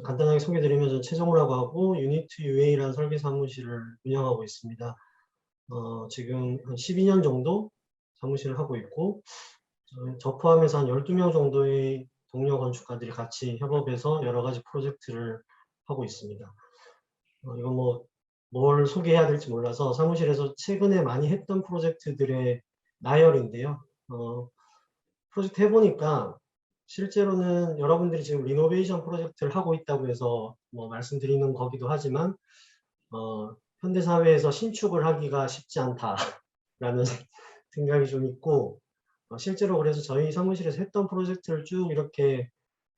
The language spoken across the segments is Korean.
간단하게 소개드리면 저는 최정우라고 하고 유니트 UA라는 설계 사무실을 운영하고 있습니다. 지금 한 12년 정도 사무실을 하고 있고 저 포함해서 한 12명 정도의 동료 건축가들이 같이 협업해서 여러 가지 프로젝트를 하고 있습니다. 이건 뭘 소개해야 될지 몰라서 사무실에서 최근에 많이 했던 프로젝트들의 나열인데요. 프로젝트 해보니까 실제로는 여러분들이 지금 리노베이션 프로젝트를 하고 있다고 해서 말씀드리는 거기도 하지만 현대사회에서 신축을 하기가 쉽지 않다라는 생각이 좀 있고 실제로 그래서 저희 사무실에서 했던 프로젝트를 쭉 이렇게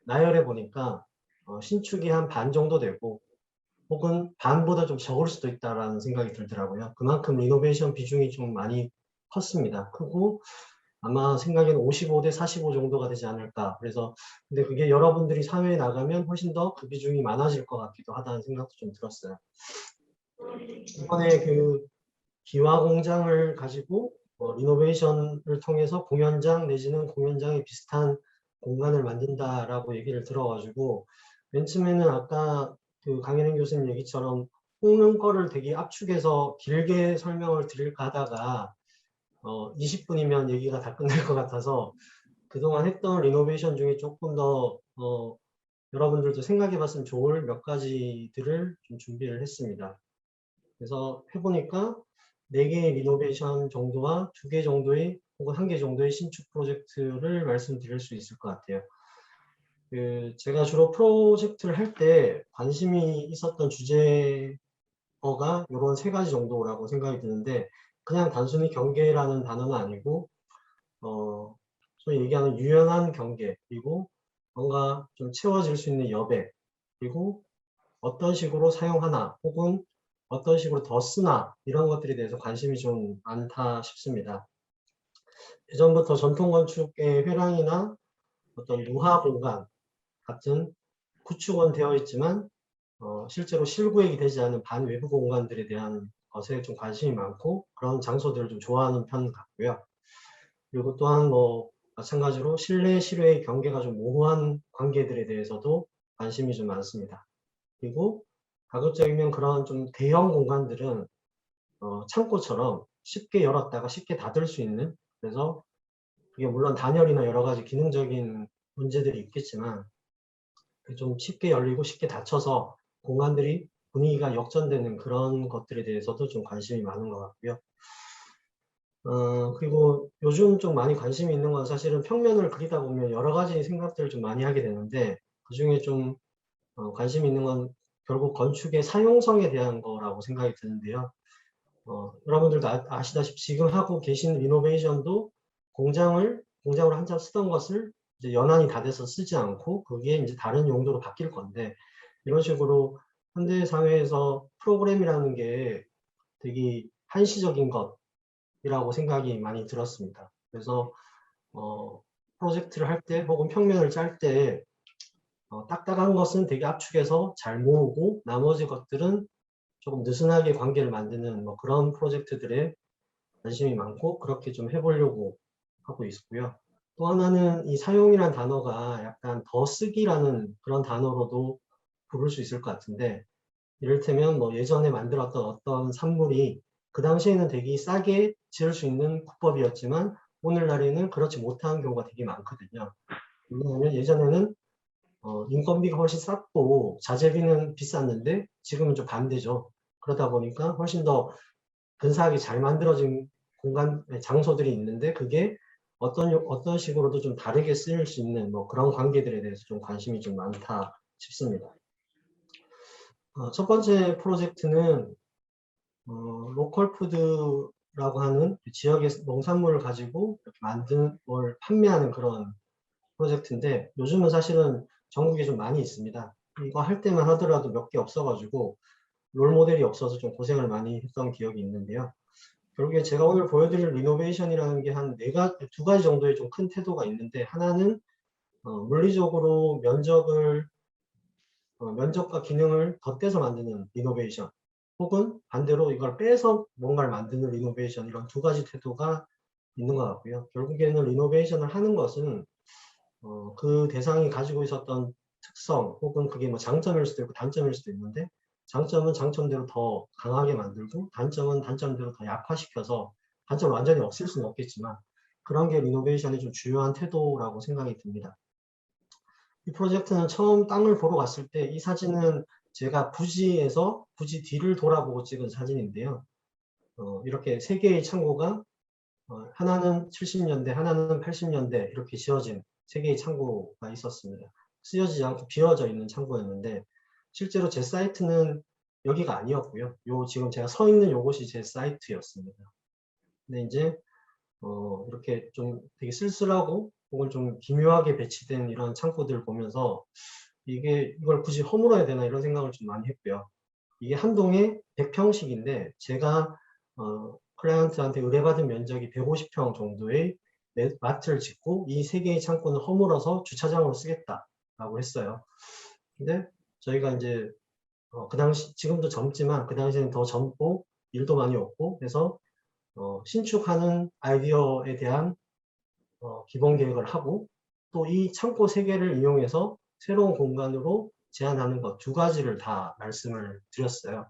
나열해 보니까 신축이 한 반 정도 되고 혹은 반보다 좀 적을 수도 있다라는 생각이 들더라고요. 그만큼 리노베이션 비중이 좀 많이 컸습니다. 크고 아마 생각에는 55대 45 정도가 되지 않을까. 그래서 근데 그게 여러분들이 사회에 나가면 훨씬 더 그 비중이 많아질 것 같기도 하다는 생각도 좀 들었어요. 이번에 그 기와 공장을 가지고 리노베이션을 통해서 공연장 내지는 공연장에 비슷한 공간을 만든다라고 얘기를 들어가지고 맨 처음에는 아까 그 강현행 교수님 얘기처럼 홍릉 거를 되게 압축해서 길게 설명을 드릴까 하다가 20분이면 얘기가 다 끝날 것 같아서 그동안 했던 리노베이션 중에 조금 더 여러분들도 생각해 봤으면 좋을 몇 가지들을 좀 준비를 했습니다. 그래서 해보니까 4개의 리노베이션 정도와 2개 정도의 혹은 1개 정도의 신축 프로젝트를 말씀드릴 수 있을 것 같아요. 제가 주로 프로젝트를 할 때 관심이 있었던 주제어가 이런 3가지 정도라고 생각이 드는데 그냥 단순히 경계라는 단어는 아니고 소위 얘기하는 유연한 경계, 그리고 뭔가 좀 채워질 수 있는 여백, 그리고 어떤 식으로 사용하나 혹은 어떤 식으로 더 쓰나 이런 것들에 대해서 관심이 좀 많다 싶습니다. 예전부터 전통 건축의 회랑이나 어떤 누화 공간 같은 구축은 되어 있지만 실제로 실구역이 되지 않은 반외부 공간들에 대한 것에 좀 관심이 많고 그런 장소들을 좀 좋아하는 편 같고요. 그리고 또한 마찬가지로 실내 실외의 경계가 좀 모호한 관계들에 대해서도 관심이 좀 많습니다. 그리고 가급적이면 그런 좀 대형 공간들은 창고처럼 쉽게 열었다가 쉽게 닫을 수 있는, 그래서 그게 물론 단열이나 여러 가지 기능적인 문제들이 있겠지만 좀 쉽게 열리고 쉽게 닫혀서 공간들이 분위기가 역전되는 그런 것들에 대해서도 좀 관심이 많은 것 같고요. 그리고 요즘 좀 많이 관심이 있는 건 사실은 평면을 그리다 보면 여러 가지 생각들을 좀 많이 하게 되는데 그 중에 좀 관심이 있는 건 결국 건축의 사용성에 대한 거라고 생각이 드는데요. 여러분들도 아시다시피 지금 하고 계신 리노베이션도 공장으로 한참 쓰던 것을 이제 연한이 다 돼서 쓰지 않고 그게 이제 다른 용도로 바뀔 건데 이런 식으로 현대 사회에서 프로그램이라는 게 되게 한시적인 것이라고 생각이 많이 들었습니다. 그래서 프로젝트를 할 때 혹은 평면을 짤 때 딱딱한 것은 되게 압축해서 잘 모으고 나머지 것들은 조금 느슨하게 관계를 만드는 그런 프로젝트들에 관심이 많고 그렇게 좀 해보려고 하고 있고요. 또 하나는 이 사용이란 단어가 약간 더 쓰기라는 그런 단어로도 부를 수 있을 것 같은데 이를테면 예전에 만들었던 어떤 산물이 그 당시에는 되게 싸게 지을 수 있는 국법이었지만 오늘날에는 그렇지 못한 경우가 되게 많거든요. 왜냐하면 예전에는 인건비가 훨씬 쌌고 자재비는 비쌌는데 지금은 좀 반대죠. 그러다 보니까 훨씬 더 근사하게 잘 만들어진 장소들이 있는데 그게 어떤 식으로도 좀 다르게 쓰일 수 있는 그런 관계들에 대해서 좀 관심이 좀 많다 싶습니다. 첫 번째 프로젝트는 로컬 푸드라고 하는 지역의 농산물을 가지고 이렇게 만든 걸 판매하는 그런 프로젝트인데 요즘은 사실은 전국에 좀 많이 있습니다. 이거 할 때만 하더라도 몇 개 없어가지고 롤모델이 없어서 좀 고생을 많이 했던 기억이 있는데요. 결국에 제가 오늘 보여드릴 리노베이션이라는 게 두 가지 정도의 좀 큰 태도가 있는데 하나는 물리적으로 면적과 기능을 덧대서 만드는 리노베이션 혹은 반대로 이걸 빼서 뭔가를 만드는 리노베이션 이런 두 가지 태도가 있는 것 같고요. 결국에는 리노베이션을 하는 것은 그 대상이 가지고 있었던 특성 혹은 그게 뭐 장점일 수도 있고 단점일 수도 있는데 장점은 장점대로 더 강하게 만들고 단점은 단점대로 더 약화시켜서 단점을 완전히 없앨 수는 없겠지만 그런 게 리노베이션의 좀 중요한 태도라고 생각이 듭니다. 이 프로젝트는 처음 땅을 보러 갔을 때 이 사진은 제가 부지에서 부지 뒤를 돌아보고 찍은 사진인데요. 이렇게 세 개의 창고가 하나는 70년대, 하나는 80년대 이렇게 지어진 세 개의 창고가 있었습니다. 쓰여지지 않고 비어져 있는 창고였는데 실제로 제 사이트는 여기가 아니었고요. 요 지금 제가 서 있는 요것이 제 사이트였습니다. 근데 이제 이렇게 좀 되게 쓸쓸하고 혹은 좀 기묘하게 배치된 이런 창고들을 보면서 이걸 굳이 허물어야 되나 이런 생각을 좀 많이 했고요. 이게 한 동에 100평씩인데 제가 클라이언트한테 의뢰받은 면적이 150평 정도의 마트를 짓고 이 세 개의 창고는 허물어서 주차장으로 쓰겠다라고 했어요. 근데 저희가 이제 그 당시 지금도 젊지만 그 당시에는 더 젊고 일도 많이 없고 그래서 신축하는 아이디어에 대한 기본 계획을 하고 또 이 창고 세 개를 이용해서 새로운 공간으로 제안하는 것 두 가지를 다 말씀을 드렸어요.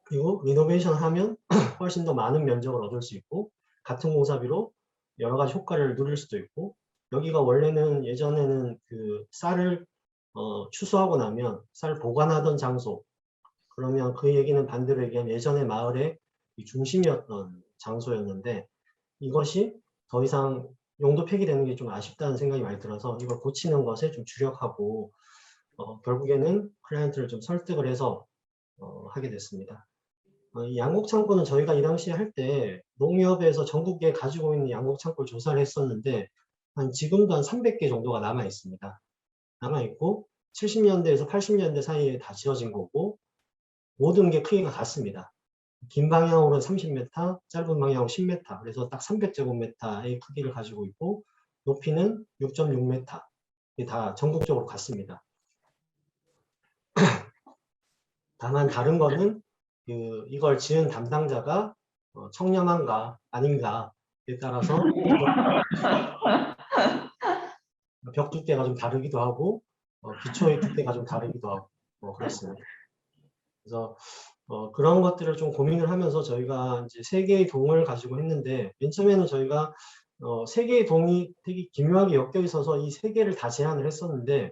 그리고 리노베이션 하면 훨씬 더 많은 면적을 얻을 수 있고 같은 공사비로 여러 가지 효과를 누릴 수도 있고 여기가 원래는 예전에는 그 쌀을 추수하고 나면 쌀 보관하던 장소 그러면 그 얘기는 반대로 얘기하면 예전에 마을의 중심이었던 장소였는데 이것이 더 이상 용도 폐기되는 게 좀 아쉽다는 생각이 많이 들어서 이걸 고치는 것에 좀 주력하고 결국에는 클라이언트를 좀 설득을 해서 하게 됐습니다. 이 양곡 창고는 저희가 이 당시에 할 때 농협에서 전국에 가지고 있는 양곡 창고를 조사를 했었는데 지금도 한 300개 정도가 남아 있습니다. 남아 있고 70년대에서 80년대 사이에 다 지어진 거고 모든 게 크기가 같습니다. 긴 방향으로는 30m, 짧은 방향으로 10m. 그래서 딱 300제곱미터의 크기를 가지고 있고 높이는 6.6m. 이게 다 전국적으로 같습니다. 다만 다른 거는 이걸 지은 담당자가 청렴한가 아닌가에 따라서 벽 두께가 좀 다르기도 하고 기초의 두께가 좀 다르기도 하고 그렇습니다. 그래서 그런 것들을 좀 고민을 하면서 저희가 이제 세 개의 동을 가지고 했는데 맨 처음에는 저희가 세 개의 동이 되게 기묘하게 엮여 있어서 이 세 개를 다 제안을 했었는데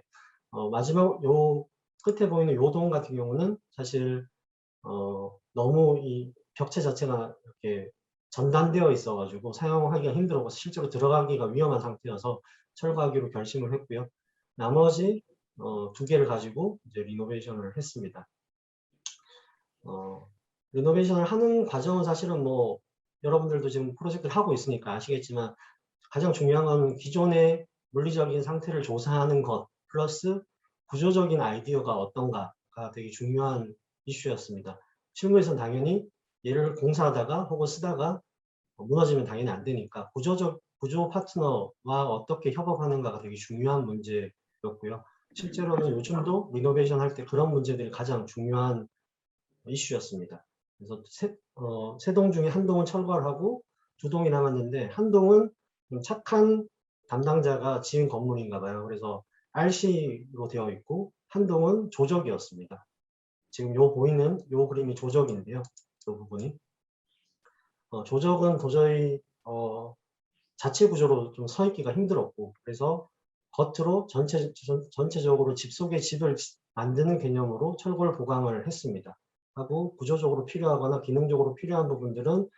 마지막 요 끝에 보이는 요 동 같은 경우는 사실 너무 이 벽체 자체가 이렇게 전단되어 있어가지고 사용하기가 힘들고 실제로 들어가기가 위험한 상태여서 철거하기로 결심을 했고요. 나머지 두 개를 가지고 이제 리노베이션을 했습니다. 리노베이션을 하는 과정은 사실은 뭐 여러분들도 지금 프로젝트를 하고 있으니까 아시겠지만 가장 중요한 건 기존의 물리적인 상태를 조사하는 것 플러스 구조적인 아이디어가 어떤가가 되게 중요한 이슈였습니다. 실무에서는 당연히 얘를 공사하다가 혹은 쓰다가 무너지면 당연히 안 되니까 구조 파트너와 어떻게 협업하는가가 되게 중요한 문제였고요. 실제로는 요즘도 리노베이션 할 때 그런 문제들이 가장 중요한 이슈였습니다. 그래서 세 동 중에 한 동은 철거를 하고 두 동이 남았는데 한 동은 좀 착한 담당자가 지은 건물인가 봐요. 그래서 RC로 되어 있고 한 동은 조적이었습니다. 지금 요 보이는 요 그림이 조적인데요. 이 부분이 조적은 도저히 자체 구조로 좀 서 있기가 힘들었고 그래서 겉으로 전체적으로 집 속에 집을 만드는 개념으로 철골 보강을 했습니다. 하고 구조적으로 필요하거나 기능적으로 필요한 부분들은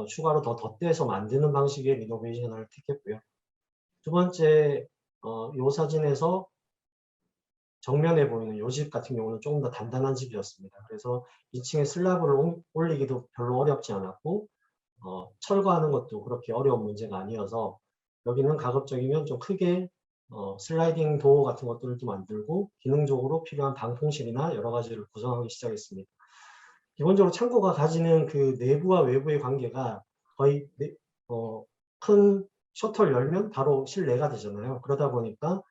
추가로 더 덧대서 만드는 방식의 리노베이션을 택했고요. 두 번째, 이 사진에서 정면에 보이는 이 집 같은 경우는 조금 더 단단한 집이었습니다. 그래서 2층에 슬라브를 올리기도 별로 어렵지 않았고 철거하는 것도 그렇게 어려운 문제가 아니어서 여기는 가급적이면 좀 크게 슬라이딩 도어 같은 것들을 좀 만들고 기능적으로 필요한 방풍실이나 여러 가지를 구성하기 시작했습니다. 기본적으로 창고가 가지는 그 내부와 외부의 관계가 거의 큰 셔터를 열면 바로 실내가 되잖아요. 그러다 보니까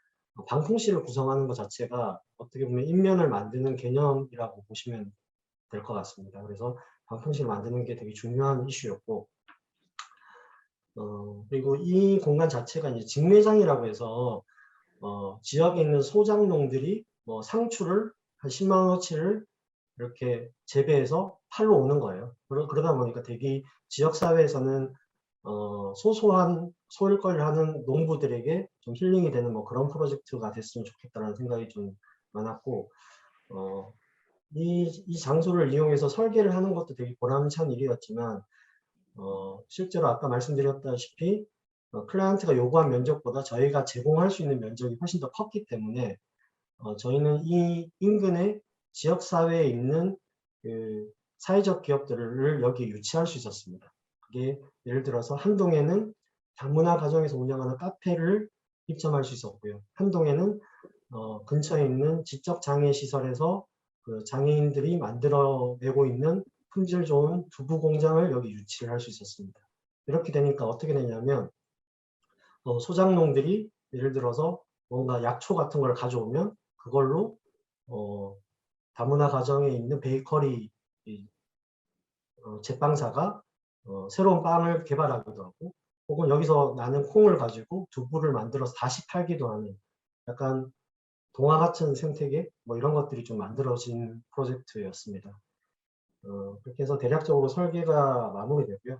방풍실을 구성하는 것 자체가 어떻게 보면 인면을 만드는 개념이라고 보시면 될 것 같습니다. 그래서 방풍실을 만드는 게 되게 중요한 이슈였고 그리고 이 공간 자체가 이제 직매장이라고 해서 지역에 있는 소장농들이 뭐 상추를 한 10만 원어치를 이렇게 재배해서 팔러 오는 거예요. 그러다 보니까 되게 지역사회에서는 소소한 소일거리를 하는 농부들에게 좀 힐링이 되는 뭐 그런 프로젝트가 됐으면 좋겠다는 생각이 좀 많았고, 이 장소를 이용해서 설계를 하는 것도 되게 보람찬 일이었지만, 실제로 아까 말씀드렸다시피 클라이언트가 요구한 면적보다 저희가 제공할 수 있는 면적이 훨씬 더 컸기 때문에 저희는 이 인근의 지역사회에 있는 그 사회적 기업들을 여기에 유치할 수 있었습니다. 그게 예를 들어서 한동에는 다문화 가정에서 운영하는 카페를 입점할 수 있었고요. 한동에는 근처에 있는 지적장애 시설에서 그 장애인들이 만들어내고 있는 품질 좋은 두부 공장을 여기 유치를 할 수 있었습니다. 이렇게 되니까 어떻게 되냐면 소장농들이 예를 들어서 뭔가 약초 같은 걸 가져오면 그걸로 다문화 가정에 있는 베이커리 제빵사가 새로운 빵을 개발하기도 하고, 혹은 여기서 나는 콩을 가지고 두부를 만들어서 다시 팔기도 하는 약간 동화 같은 생태계 뭐 이런 것들이 좀 만들어진 프로젝트였습니다. 그렇게 해서 대략적으로 설계가 마무리되고요.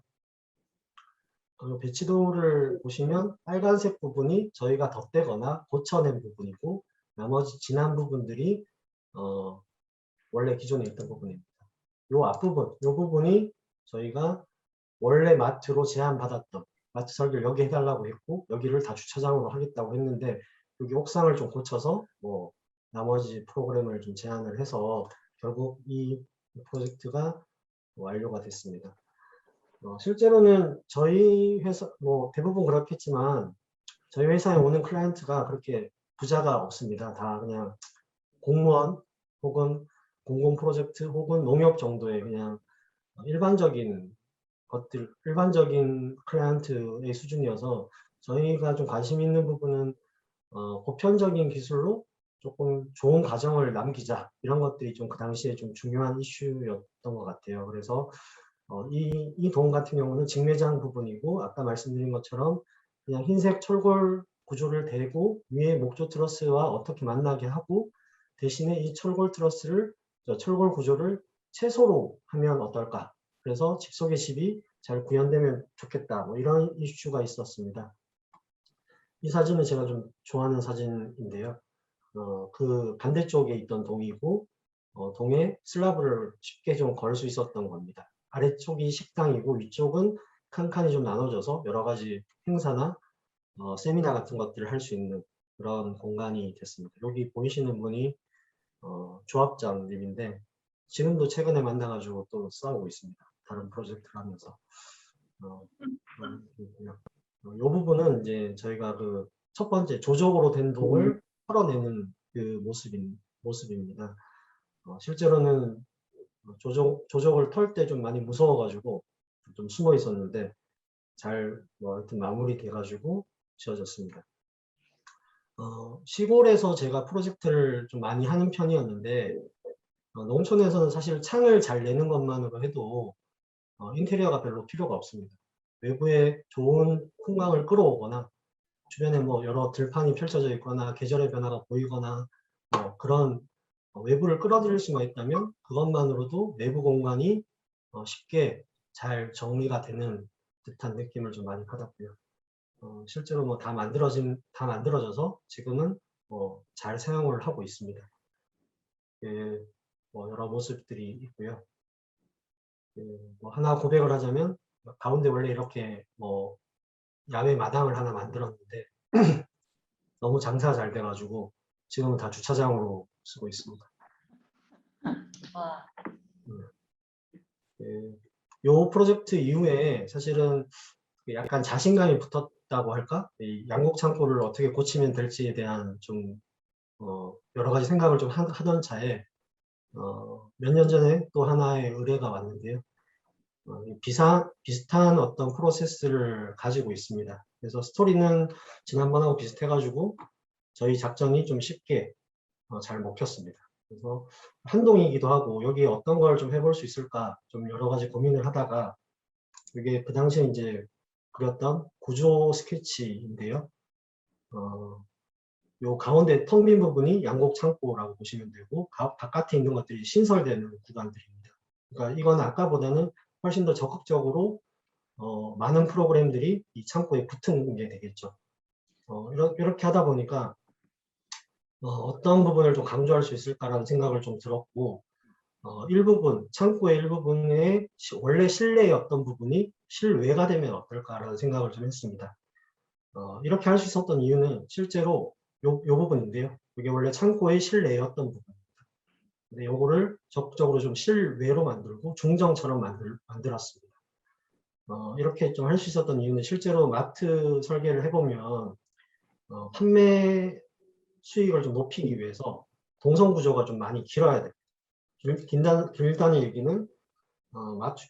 배치도를 보시면 빨간색 부분이 저희가 덧대거나 고쳐낸 부분이고, 나머지 진한 부분들이 원래 기존에 있던 부분입니다. 이 앞부분, 이 부분이 저희가 원래 마트로 제안받았던 마트 설계를 여기 해달라고 했고, 여기를 다 주차장으로 하겠다고 했는데, 여기 옥상을 좀 고쳐서 뭐 나머지 프로그램을 좀 제안을 해서 결국 이 프로젝트가 완료가 됐습니다. 실제로는 저희 회사 뭐 대부분 그렇겠지만 저희 회사에 오는 클라이언트가 그렇게 부자가 없습니다. 다 그냥 공무원 혹은 공공 프로젝트 혹은 농협 정도의 그냥 일반적인 것들, 일반적인 클라이언트의 수준이어서 저희가 좀 관심 있는 부분은 보편적인 기술로 조금 좋은 가정을 남기자, 이런 것들이 좀 그 당시에 좀 중요한 이슈였던 것 같아요. 그래서 이 돈 같은 경우는 직매장 부분이고, 아까 말씀드린 것처럼 그냥 흰색 철골 구조를 대고 위에 목조 트러스와 어떻게 만나게 하고, 대신에 이 철골 트러스를, 철골 구조를 채소로 하면 어떨까, 그래서 직속의 집이 잘 구현되면 좋겠다, 뭐 이런 이슈가 있었습니다. 이 사진은 제가 좀 좋아하는 사진인데요. 그 반대쪽에 있던 동이고, 동에 슬라브를 쉽게 좀 걸 수 있었던 겁니다. 아래쪽이 식당이고 위쪽은 칸칸이 좀 나눠져서 여러 가지 행사나 세미나 같은 것들을 할 수 있는 그런 공간이 됐습니다. 여기 보이시는 분이 조합장님인데 지금도 최근에 만나가지고 또 싸우고 있습니다. 다른 프로젝트를 하면서. 이 부분은 이제 저희가 그 첫 번째 조적으로 된 동을 털어내는 그 모습입니다. 실제로는 조적을 털 때 좀 많이 무서워가지고 좀 숨어 있었는데 잘 뭐 하여튼 마무리돼가지고 지어졌습니다. 시골에서 제가 프로젝트를 좀 많이 하는 편이었는데 농촌에서는 사실 창을 잘 내는 것만으로 해도 인테리어가 별로 필요가 없습니다. 외부에 좋은 풍광을 끌어오거나 주변에 뭐 여러 들판이 펼쳐져 있거나 계절의 변화가 보이거나 뭐 그런 외부를 끌어들일 수만 있다면 그것만으로도 내부 공간이 쉽게 잘 정리가 되는 듯한 느낌을 좀 많이 받았고요. 실제로 뭐 다 만들어져서 지금은 잘 사용을 하고 있습니다. 예, 뭐 여러 모습들이 있고요. 뭐 하나 고백을 하자면 가운데 원래 이렇게 뭐 야외 마당을 하나 만들었는데 너무 장사가 잘 돼가지고 지금은 다 주차장으로 쓰고 있습니다. 와. 이 프로젝트 이후에 사실은 약간 자신감이 붙었다고 할까? 이 양곡 창고를 어떻게 고치면 될지에 대한 좀 여러 가지 생각을 좀 하던 차에 몇 년 전에 또 하나의 의뢰가 왔는데요. 비슷한 어떤 프로세스를 가지고 있습니다. 그래서 스토리는 지난번하고 비슷해가지고 저희 작전이 좀 쉽게 잘 먹혔습니다. 그래서 한동이기도 하고 여기에 어떤 걸 좀 해볼 수 있을까 좀 여러 가지 고민을 하다가 이게 그 당시에 이제 그렸던 구조 스케치인데요. 요 가운데 텅 빈 부분이 양곡 창고라고 보시면 되고 바깥에 있는 것들이 신설되는 구간들입니다. 그러니까 이건 아까보다는 훨씬 더 적극적으로 많은 프로그램들이 이 창고에 붙은 게 되겠죠. 이렇게 하다 보니까 어떤 부분을 좀 강조할 수 있을까라는 생각을 좀 들었고, 일부분, 창고의 일부분에 원래 실내였던 부분이 실외가 되면 어떨까라는 생각을 좀 했습니다. 이렇게 할 수 있었던 이유는 실제로 요 부분인데요. 이게 원래 창고의 실내였던 부분입니다. 근데 요거를 적극적으로 좀 실외로 만들고 중정처럼 만들었습니다. 이렇게 좀 할 수 있었던 이유는 실제로 마트 설계를 해보면 판매 수익을 좀 높이기 위해서 동선 구조가 좀 많이 길어야 돼요. 길다는 얘기는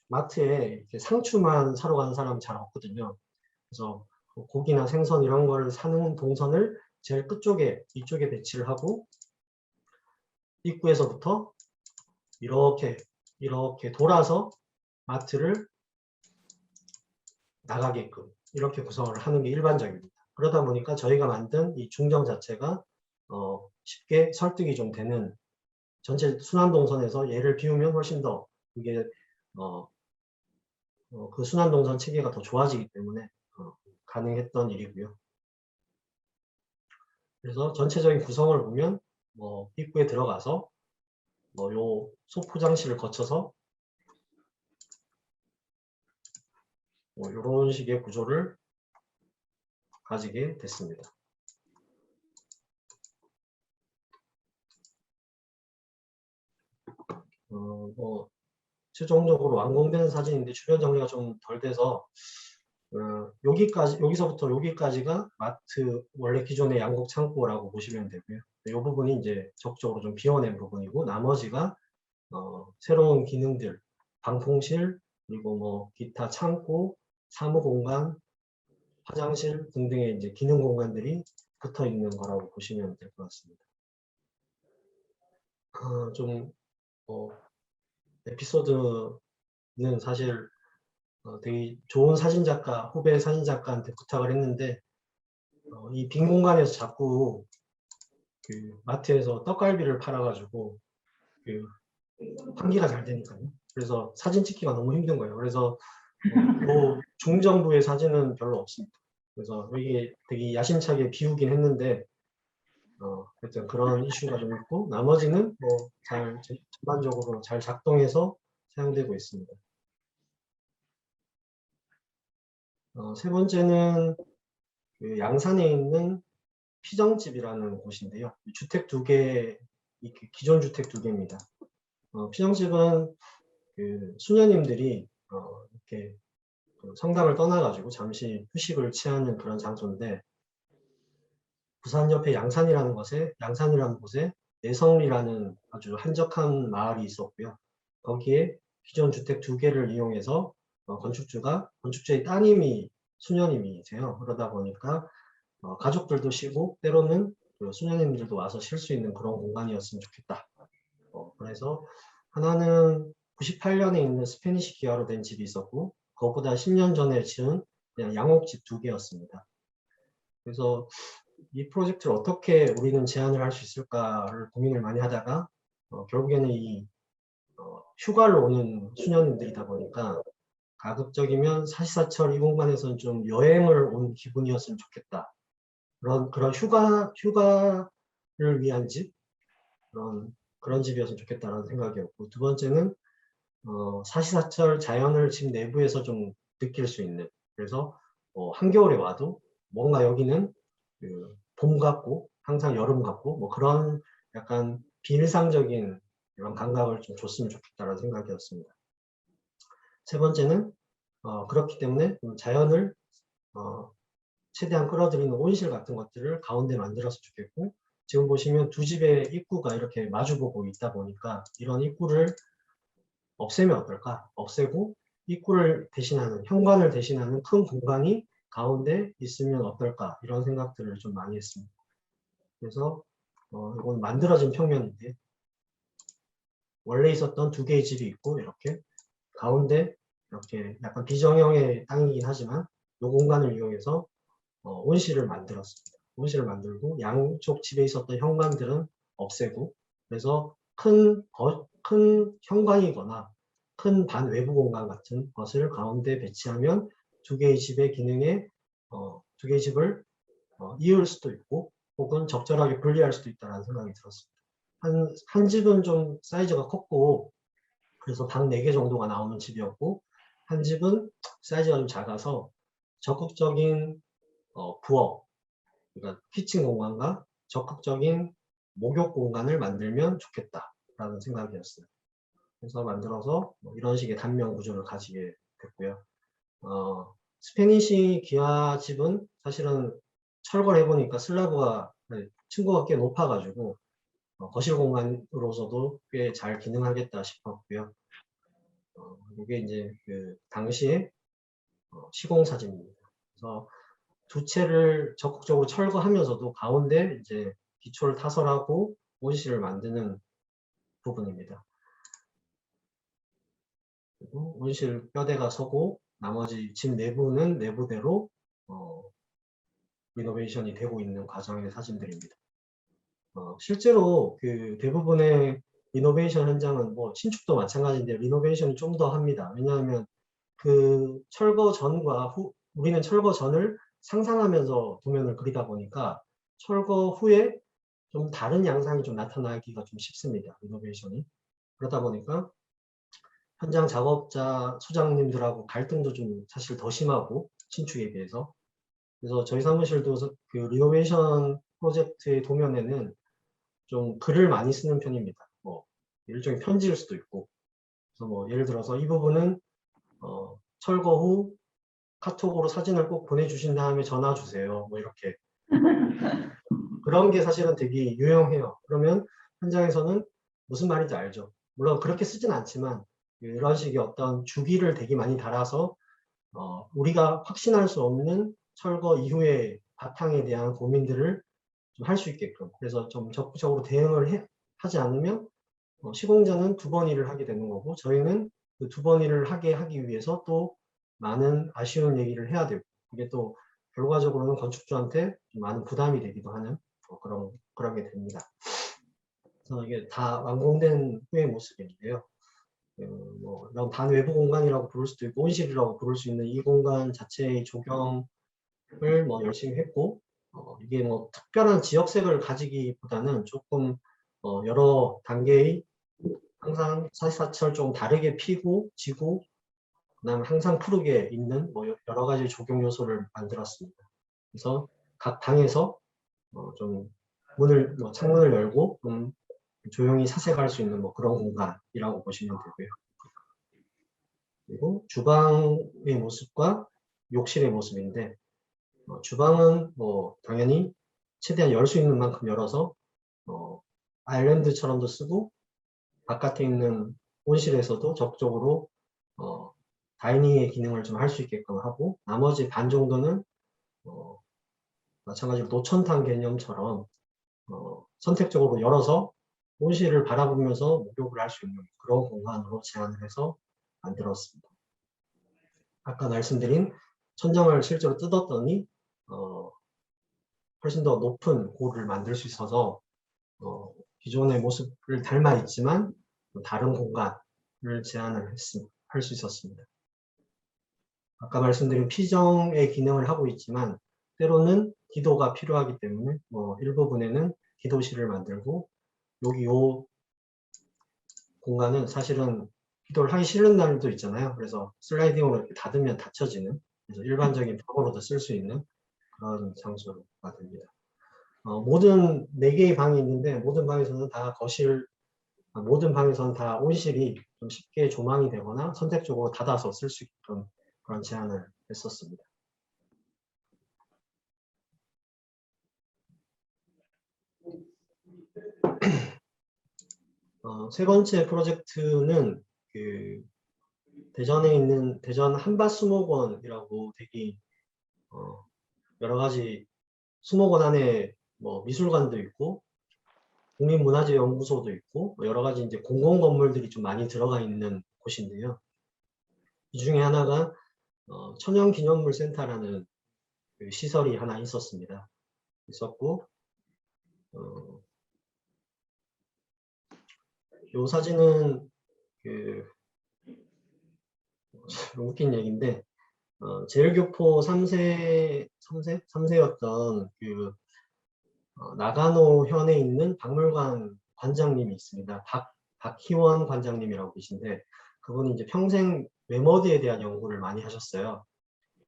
마트에 이렇게 상추만 사러 가는 사람 잘 없거든요. 그래서 고기나 생선 이런 걸 사는 동선을 제일 끝쪽에 이쪽에 배치를 하고 입구에서부터 이렇게 돌아서 마트를 나가게끔 이렇게 구성을 하는 게 일반적입니다. 그러다 보니까 저희가 만든 이 중정 자체가 쉽게 설득이 좀 되는, 전체 순환동선에서 얘를 비우면 훨씬 더 이게 그 순환동선 체계가 더 좋아지기 때문에 가능했던 일이고요. 그래서 전체적인 구성을 보면 입구에 들어가서 요 소포장실을 거쳐서 이런 식의 구조를 가지게 됐습니다. 최종적으로 완공된 사진인데 주변 정리가 좀 덜 돼서 여기서부터 여기까지가 마트 원래 기존의 양곡 창고라고 보시면 되고요. 이 부분이 이제 적극적으로 좀 비워낸 부분이고, 나머지가 새로운 기능들, 방풍실, 그리고 기타 창고, 사무공간, 화장실 등등의 이제 기능 공간들이 붙어 있는 거라고 보시면 될 것 같습니다. 좀 에피소드는 사실 되게 좋은 사진작가, 후배 사진작가한테 부탁을 했는데 이 빈 공간에서 자꾸 그 마트에서 떡갈비를 팔아가지고 그 환기가 잘 되니까요. 그래서 사진 찍기가 너무 힘든 거예요. 그래서 요 중정부의 사진은 별로 없습니다. 그래서 이게 되게 야심차게 비우긴 했는데 하여튼 그런 이슈가 좀 있고, 나머지는 전반적으로 잘 작동해서 사용되고 있습니다. 세 번째는 그 양산에 있는 피정집이라는 곳인데요. 주택 두 개, 기존 주택 두 개입니다. 피정집은 그 수녀님들이 이렇게 성당을 떠나가지고 잠시 휴식을 취하는 그런 장소인데, 부산 옆에 양산이라는 곳에 내성리라는 아주 한적한 마을이 있었고요. 거기에 기존 주택 두 개를 이용해서 건축주의 따님이 수녀님이세요. 그러다 보니까 가족들도 쉬고 때로는 수녀님들도 와서 쉴 수 있는 그런 공간이었으면 좋겠다. 그래서 하나는 98년에 있는 스페니시 기와로 된 집이 있었고, 그것보다 10년 전에 지은 그냥 양옥집 두 개였습니다. 그래서 이 프로젝트를 어떻게 우리는 제안을 할 수 있을까를 고민을 많이 하다가 결국에는 이 휴가를 오는 수녀님들이다 보니까 가급적이면 사시사철 이 공간에서는 좀 여행을 온 기분이었으면 좋겠다. 그런 휴가를 위한 집, 그런 집이었으면 좋겠다라는 생각이었고, 두 번째는 사시사철 자연을 집 내부에서 좀 느낄 수 있는, 그래서 한겨울에 와도 뭔가 여기는 봄 같고 항상 여름 같고 그런 약간 비일상적인 이런 감각을 좀 줬으면 좋겠다라는 생각이었습니다. 세 번째는 그렇기 때문에 자연을 최대한 끌어들이는 온실 같은 것들을 가운데 만들어서 좋겠고, 지금 보시면 두 집의 입구가 이렇게 마주보고 있다 보니까 이런 입구를 없애면 어떨까? 없애고 입구를 대신하는, 현관을 대신하는 큰 공간이 가운데 있으면 어떨까? 이런 생각들을 좀 많이 했습니다. 그래서 이건 만들어진 평면인데 원래 있었던 두 개의 집이 있고 이렇게 가운데 이렇게 약간 비정형의 땅이긴 하지만 이 공간을 이용해서 온실을 만들었습니다. 온실을 만들고 양쪽 집에 있었던 현관들은 없애고 그래서 큰 현관이거나 큰 반 외부 공간 같은 것을 가운데 배치하면 두 개의 집의 기능에 두 개의 집을 이을 수도 있고 혹은 적절하게 분리할 수도 있다는 생각이 들었습니다. 한 집은 좀 사이즈가 컸고 그래서 방 4개 정도가 나오는 집이었고 한 집은 사이즈가 좀 작아서 적극적인 부엌, 그러니까 키친 공간과 적극적인 목욕 공간을 만들면 좋겠다라는 생각이었어요. 그래서 만들어서 이런 식의 단면 구조를 가지게 됐고요. 스페니시 기아 집은 사실은 철거를 해보니까 슬라브가 층고가 꽤 높아가지고 거실 공간으로서도 꽤 잘 기능하겠다 싶었고요. 이게 이제 그 당시에 시공 사진입니다. 그래서 두 채를 적극적으로 철거하면서도 가운데 이제 기초를 타설하고 온실을 만드는 부분입니다. 그리고 온실 뼈대가 서고 나머지 집 내부는 내부대로 리노베이션이 되고 있는 과정의 사진들입니다. 실제로 그 대부분의 리노베이션 현장은 뭐 신축도 마찬가지인데 리노베이션이 좀 더 합니다. 왜냐하면 그 철거 전과 후, 우리는 철거 전을 상상하면서 도면을 그리다 보니까 철거 후에 좀 다른 양상이 좀 나타나기가 좀 쉽습니다. 리노베이션이. 그러다 보니까 현장 작업자 소장님들하고 갈등도 좀 사실 더 심하고 신축에 비해서. 그래서 저희 사무실도 그 리노베이션 프로젝트의 도면에는 좀 글을 많이 쓰는 편입니다. 뭐 일종의 편지일 수도 있고. 그래서 뭐 예를 들어서 이 부분은 철거 후 카톡으로 사진을 꼭 보내주신 다음에 전화 주세요. 뭐 이렇게 그런 게 사실은 되게 유용해요. 그러면 현장에서는 무슨 말인지 알죠. 물론 그렇게 쓰진 않지만 이런 식의 어떤 주기를 되게 많이 달아서 우리가 확신할 수 없는 철거 이후의 바탕에 대한 고민들을 좀 할 수 있게끔 그래서 좀 적극적으로 대응을 하지 않으면 시공자는 두 번 일을 하게 되는 거고 저희는 그 두 번 일을 하기 위해서 또 많은 아쉬운 얘기를 해야 되고 이게 또 결과적으로는 건축주한테 좀 많은 부담이 되기도 하는 그러게 됩니다. 그래서 이게 다 완공된 후의 모습인데요. 뭐 이런 반외부 공간이라고 부를 수도 있고 온실이라고 부를 수 있는 이 공간 자체의 조경을 뭐 열심히 했고 이게 뭐 특별한 지역색을 가지기보다는 조금 여러 단계의 항상 사시사철 좀 다르게 피고 지고 그다음에 항상 푸르게 있는 뭐 여러 가지 조경 요소를 만들었습니다. 그래서 각 방에서 좀 문을 창문을 열고 좀 조용히 사색할 수 있는 뭐 그런 공간이라고 보시면 되고요. 그리고 주방의 모습과 욕실의 모습인데 주방은 뭐 당연히 최대한 열 수 있는 만큼 열어서 아일랜드처럼도 쓰고 바깥에 있는 온실에서도 적극적으로 다이닝의 기능을 좀 할 수 있게끔 하고 나머지 반 정도는 마찬가지로 노천탕 개념처럼 선택적으로 열어서 온실을 바라보면서 목욕을 할 수 있는 그런 공간으로 제안을 해서 만들었습니다. 아까 말씀드린 천장을 실제로 뜯었더니 훨씬 더 높은 골을 만들 수 있어서 기존의 모습을 닮아 있지만 다른 공간을 제안을 할 수 있었습니다. 아까 말씀드린 피정의 기능을 하고 있지만 때로는 기도가 필요하기 때문에 일부분에는 기도실을 만들고 여기 요 공간은 사실은 기도를 하기 싫은 날도 있잖아요. 그래서 슬라이딩으로 이렇게 닫으면 닫혀지는 그래서 일반적인 벽으로도 쓸 수 있는 그런 장소가 됩니다. 모든 4개의 방이 있는데 모든 방에서는 다 모든 방에서는 다 온실이 좀 쉽게 조망이 되거나 선택적으로 닫아서 쓸 수 있게끔 그런 제안을 했었습니다. 세 번째 프로젝트는 그 대전에 있는 대전 한밭수목원이라고 되게 여러 가지 수목원 안에 뭐 미술관도 있고 국립문화재연구소도 있고 여러 가지 이제 공공 건물들이 좀 많이 들어가 있는 곳인데요. 이 중에 하나가 천연기념물센터라는 그 시설이 하나 있었습니다. 있었고, 요 사진은 그 웃긴 얘기인데, 제일교포 3세였던 그 나가노 현에 있는 박물관 관장님이 있습니다. 박희원 관장님이라고 계신데, 그분이 이제 평생 매머드에 대한 연구를 많이 하셨어요.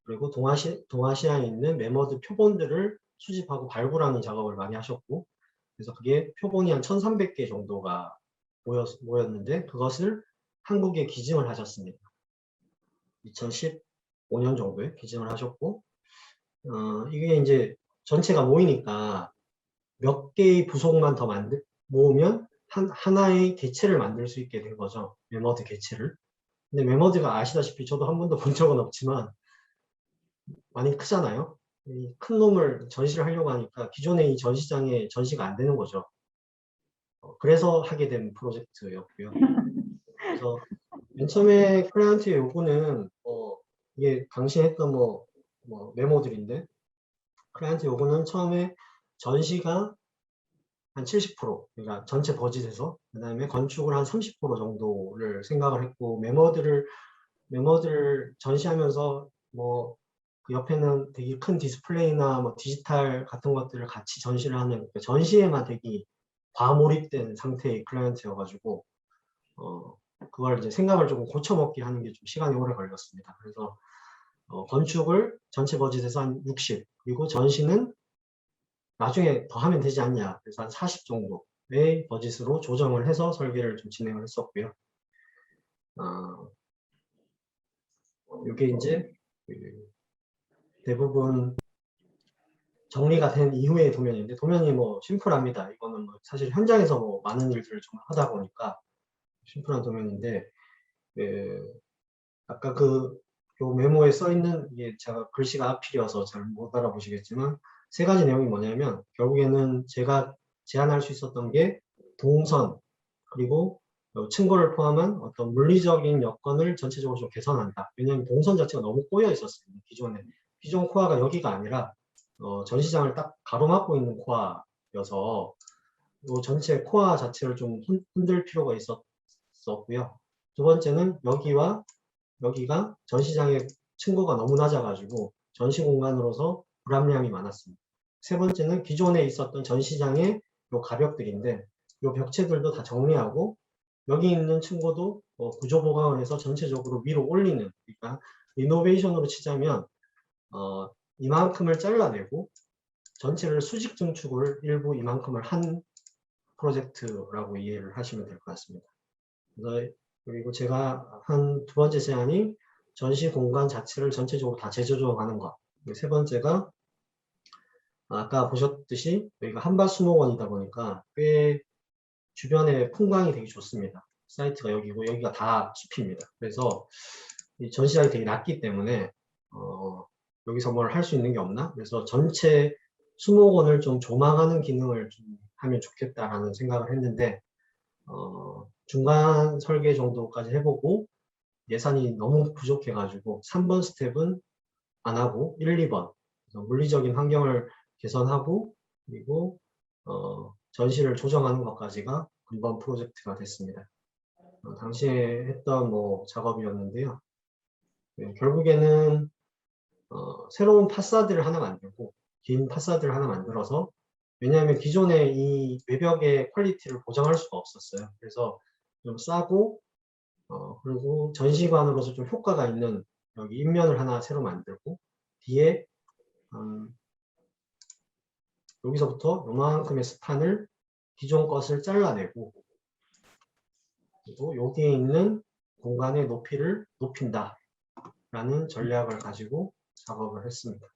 그리고 동아시아에 있는 매머드 표본들을 수집하고 발굴하는 작업을 많이 하셨고, 그래서 그게 표본이 한 1300개 정도가 모였는데, 그것을 한국에 기증을 하셨습니다. 2015년 정도에 기증을 하셨고, 이게 이제 전체가 모이니까 몇 개의 부속만 더 모으면 하나의 개체를 만들 수 있게 된 거죠. 매머드 개체를. 근데 매머드가 아시다시피 저도 한 번도 본 적은 없지만 많이 크잖아요. 이 큰 놈을 전시를 하려고 하니까 기존의 이 전시장에 전시가 안 되는 거죠. 그래서 하게 된 프로젝트였고요. 그래서 맨 처음에 클라이언트의 요구는 이게 당시 했던 메모들인데, 클라이언트 요구는 처음에 전시가 한 70%, 그러니까 전체 버짓에서, 그 다음에 건축을 한 30% 정도를 생각을 했고, 메모들을 전시하면서 그 옆에는 되게 큰 디스플레이나 디지털 같은 것들을 같이 전시를 하는, 그러니까 전시에만 되게 과몰입된 상태의 클라이언트여가지고, 그걸 이제 생각을 조금 고쳐먹게 하는 게 좀 시간이 오래 걸렸습니다. 그래서 건축을 전체 버짓에서 한 60, 그리고 전시는 나중에 더 하면 되지 않냐, 그래서 한 40 정도의 버짓으로 조정을 해서 설계를 좀 진행을 했었고요. 이게 이제 대부분 정리가 된 이후의 도면인데, 도면이 심플합니다. 이거는 사실 현장에서 많은 일들을 좀 하다 보니까 심플한 도면인데, 아까 요 메모에 써 있는, 이게 제가 글씨가 앞이어서 잘 못 알아보시겠지만, 세 가지 내용이 뭐냐면, 결국에는 제가 제안할 수 있었던 게 동선, 그리고 층고를 포함한 어떤 물리적인 여건을 전체적으로 좀 개선한다. 왜냐하면 동선 자체가 너무 꼬여 있었어요. 기존 코어가 여기가 아니라 전시장을 딱 가로막고 있는 코어여서 이 전체 코어 자체를 좀 흔들 필요가 있었고요. 두 번째는 여기가 전시장의 층고가 너무 낮아가지고 전시 공간으로서 불합리함이 많았습니다. 세 번째는 기존에 있었던 전시장의 요 가벽들인데, 요 벽체들도 다 정리하고 여기 있는 층고도 구조 보강을 해서 전체적으로 위로 올리는, 그러니까 리노베이션으로 치자면 이만큼을 잘라내고 전체를 수직 증축을 일부 이만큼을 한 프로젝트라고 이해를 하시면 될 것 같습니다. 그리고 제가 한 두 번째 제안이 전시 공간 자체를 전체적으로 다 재조정하는 것. 세 번째가 아까 보셨듯이 여기가 한밭수목원이다 보니까 꽤 주변에 풍광이 되게 좋습니다. 사이트가 여기고 여기가 다 숲입니다. 그래서 이 전시장이 되게 낮기 때문에 여기서 뭘 할 수 있는 게 없나? 그래서 전체 수목원을 좀 조망하는 기능을 좀 하면 좋겠다라는 생각을 했는데, 중간 설계 정도까지 해보고 예산이 너무 부족해가지고 3번 스텝은 안 하고 1, 2번 물리적인 환경을 개선하고, 그리고 전시를 조정하는 것까지가 금번 프로젝트가 됐습니다. 당시에 했던 작업이었는데요. 결국에는 새로운 파사드를 하나 만들고, 긴 파사드를 하나 만들어서, 왜냐하면 기존의 이 외벽의 퀄리티를 보장할 수가 없었어요. 그래서 좀 싸고 그리고 전시관으로서 좀 효과가 있는 여기 인면을 하나 새로 만들고, 뒤에 여기서부터 요만큼의 스판을 기존 것을 잘라내고, 그리고 여기에 있는 공간의 높이를 높인다 라는 전략을 가지고 작업을 했습니다.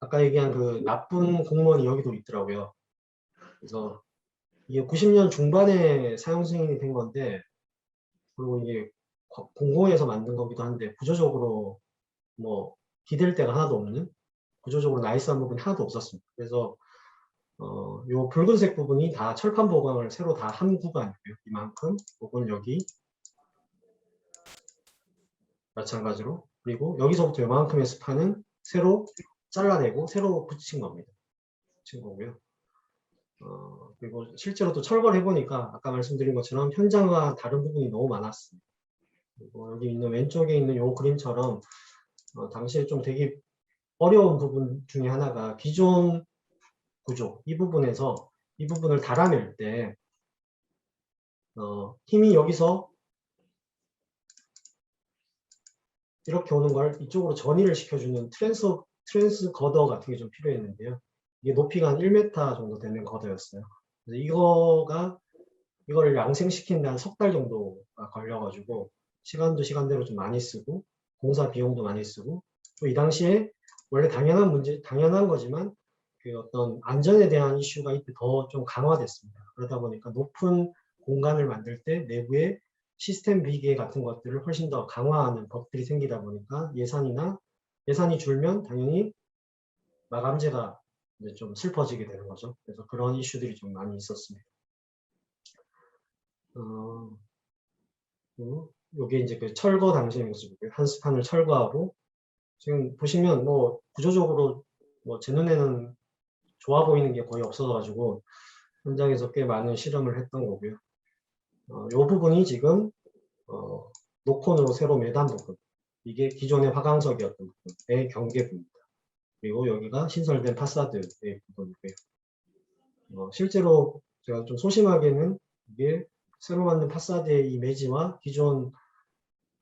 아까 얘기한 그 나쁜 공무원이 여기도 있더라고요. 그래서 이게 90년 중반에 사용 승인이 된 건데, 그리고 이게 공공에서 만든 거기도 한데 구조적으로 기댈 데가 하나도 없는, 구조적으로 나이스한 부분이 하나도 없었습니다. 그래서 요 붉은색 부분이 다 철판 보강을 새로 다 한 구간이고요. 이만큼, 요건 여기 마찬가지로, 그리고 여기서부터 요만큼의 스판은 새로 잘라내고 새로 붙인 겁니다. 붙인 거고요. 그리고 실제로 또 철거를 해보니까 아까 말씀드린 것처럼 현장과 다른 부분이 너무 많았습니다. 그리고 여기 있는 왼쪽에 있는 이 그림처럼 당시에 좀 되게 어려운 부분 중에 하나가 기존 구조 이 부분에서 이 부분을 달아낼 때 힘이 여기서 이렇게 오는 걸 이쪽으로 전이를 시켜주는 트랜스 거더 같은 게 좀 필요했는데요. 이게 높이가 한 1m 정도 되는 거더였어요. 그래서 이거를 양생시키는데 한 석 달 정도가 걸려가지고 시간도 시간대로 좀 많이 쓰고 공사 비용도 많이 쓰고 또 이 당시에 원래 당연한 거지만 그 어떤 안전에 대한 이슈가 이때 더 좀 강화됐습니다. 그러다 보니까 높은 공간을 만들 때 내부에 시스템 비계 같은 것들을 훨씬 더 강화하는 법들이 생기다 보니까 예산이 줄면 당연히 마감재가 이제 좀 슬퍼지게 되는 거죠. 그래서 그런 이슈들이 좀 많이 있었습니다. 요게 이제 그 철거 당시의 모습이고요. 한 스판을 철거하고 지금 보시면 뭐 구조적으로 뭐 제 눈에는 좋아 보이는 게 거의 없어가지고 현장에서 꽤 많은 실험을 했던 거고요. 요 부분이 지금 노콘으로 새로 매단 부분, 이게 기존의 화강석이었던 부분의 경계부입니다. 그리고 여기가 신설된 파사드의 부분이고요. 실제로 제가 좀 소심하게는 이게 새로 만든 파사드의 이 매지와 기존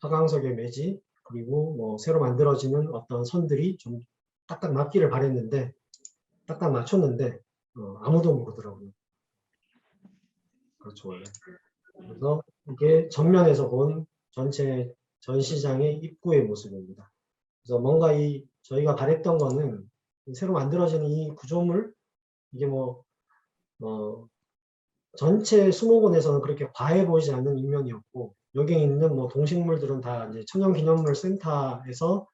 화강석의 매지 그리고 뭐 새로 만들어지는 어떤 선들이 좀 딱딱 맞기를 바랬는데 딱딱 맞췄는데 아무도 모르더라고요. 그렇죠 원래. 그래서 이게 전면에서 본 전체 전시장의 입구의 모습입니다. 그래서 뭔가 저희가 바랬던 거는 새로 만들어지는 이 구조물 이게 전체 수목원에서는 그렇게 과해 보이지 않는 인면이었고 여기 있는 뭐 동식물들은 다 이제 천연기념물 센터에서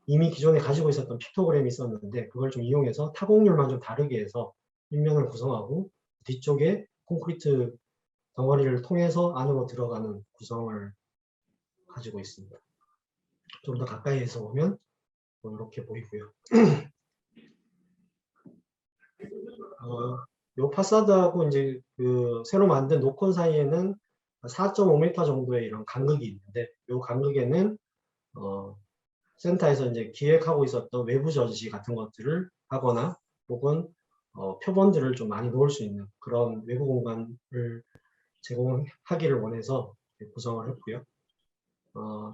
이미 기존에 가지고 있었던 픽토그램이 있었는데 그걸 좀 이용해서 타공률만 좀 다르게 해서 인면을 구성하고 뒤쪽에 콘크리트 덩어리를 통해서 안으로 들어가는 구성을 가지고 있습니다. 좀 더 가까이에서 보면 이렇게 보이고요. 요 파사드하고 이제 그 새로 만든 노콘 사이에는 4.5m 정도의 이런 간극이 있는데 요 간극에는 센터에서 이제 기획하고 있었던 외부 전시 같은 것들을 하거나 혹은 표본들을 좀 많이 놓을 수 있는 그런 외부 공간을 제공하기를 원해서 구성을 했고요.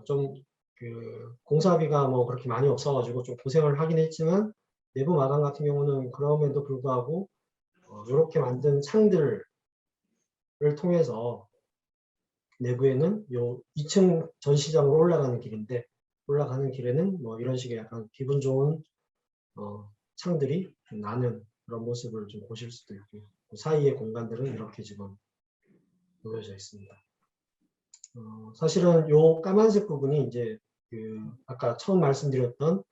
좀 그 공사비가 뭐 그렇게 많이 없어가지고 좀 고생을 하긴 했지만 내부 마감 같은 경우는 그럼에도 불구하고 이렇게 만든 창들을 통해서 내부에는 요 2층 전시장으로 올라가는 길인데 올라가는 길에는 뭐 이런 식의 약간 기분 좋은 창들이 나는 그런 모습을 좀 보실 수도 있고요. 그 사이의 공간들은 이렇게 지금 놓여져 있습니다. 사실은 요 까만색 부분이 이제 그 아까 처음 말씀드렸던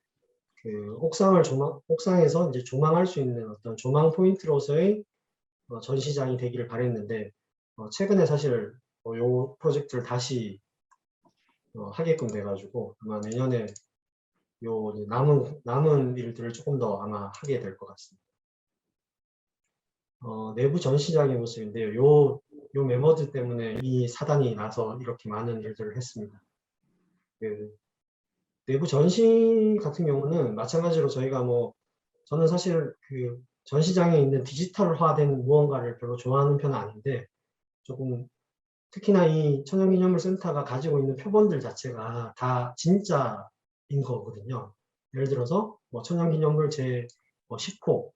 그 옥상에서 이제 조망할 수 있는 어떤 조망 포인트로서의 전시장이 되기를 바랬는데 최근에 사실 요 프로젝트를 다시 하게끔 돼가지고 아마 내년에 요 남은 일들을 조금 더 아마 하게 될 것 같습니다. 내부 전시장의 모습인데요. 요 메모드 때문에 이 사단이 나서 이렇게 많은 일들을 했습니다. 그 내부 전시 같은 경우는 마찬가지로 저희가 저는 사실 그 전시장에 있는 디지털화된 무언가를 별로 좋아하는 편은 아닌데 조금 특히나 이 천연기념물 센터가 가지고 있는 표본들 자체가 다 진짜인 거거든요. 예를 들어서 천연기념물 제 10호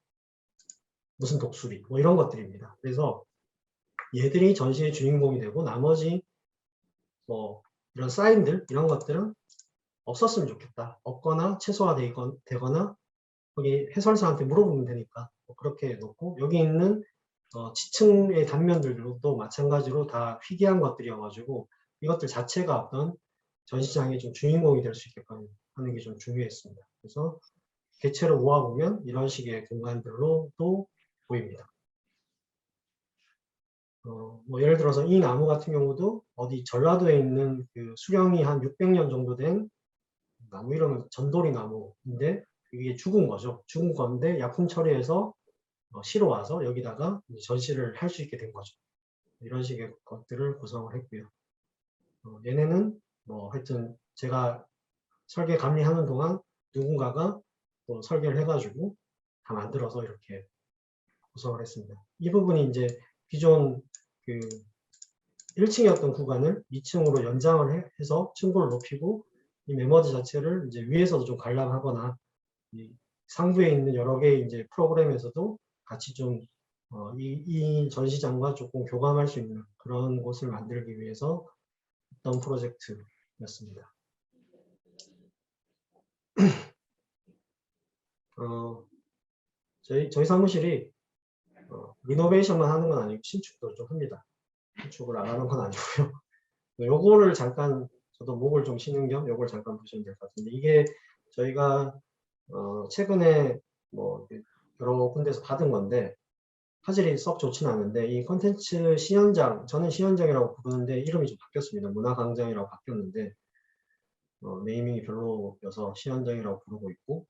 무슨 독수리 이런 것들입니다. 그래서 얘들이 전시의 주인공이 되고 나머지 이런 사인들 이런 것들은 없었으면 좋겠다. 없거나 최소화되거나 거기 해설사한테 물어보면 되니까 그렇게 놓고 여기 있는 지층의 단면들도 마찬가지로 다 희귀한 것들이어가지고 이것들 자체가 어떤 전시장의 좀 주인공이 될 수 있게끔 하는 게 좀 중요했습니다. 그래서 개체로 모아보면 이런 식의 공간들로 또 보입니다. 예를 들어서 이 나무 같은 경우도 어디 전라도에 있는 그 수령이 한 600년 정도 된 나무 이름은 전돌이 나무인데 이게 죽은 거죠. 죽은 건데 약품 처리해서 시로 와서 여기다가 전시를 할 수 있게 된 거죠. 이런 식의 것들을 구성을 했고요. 얘네는 뭐 하여튼 제가 설계 감리하는 동안 누군가가 또 설계를 해가지고 다 만들어서 이렇게 구성을 했습니다. 이 부분이 이제 기존 그 1층이었던 구간을 2층으로 연장을 해서 층고를 높이고 이 메머드 자체를 이제 위에서도 좀 관람하거나 이 상부에 있는 여러 개의 이제 프로그램에서도 같이 좀 이 전시장과 조금 교감할 수 있는 그런 곳을 만들기 위해서 했던 프로젝트였습니다. 저희 사무실이 리노베이션만 하는 건 아니고 신축도 좀 합니다. 신축을 안 하는 건 아니고요. 요거를 잠깐 저도 목을 좀 쉬는 겸 요걸 잠깐 보시면 될 것 같은데 이게 저희가 최근에 뭐 여러 군데서 받은 건데 화질이 썩 좋지는 않은데 이 콘텐츠 시연장, 저는 시연장이라고 부르는데 이름이 좀 바뀌었습니다. 문화광장이라고 바뀌었는데 네이밍이 별로여서 시연장이라고 부르고 있고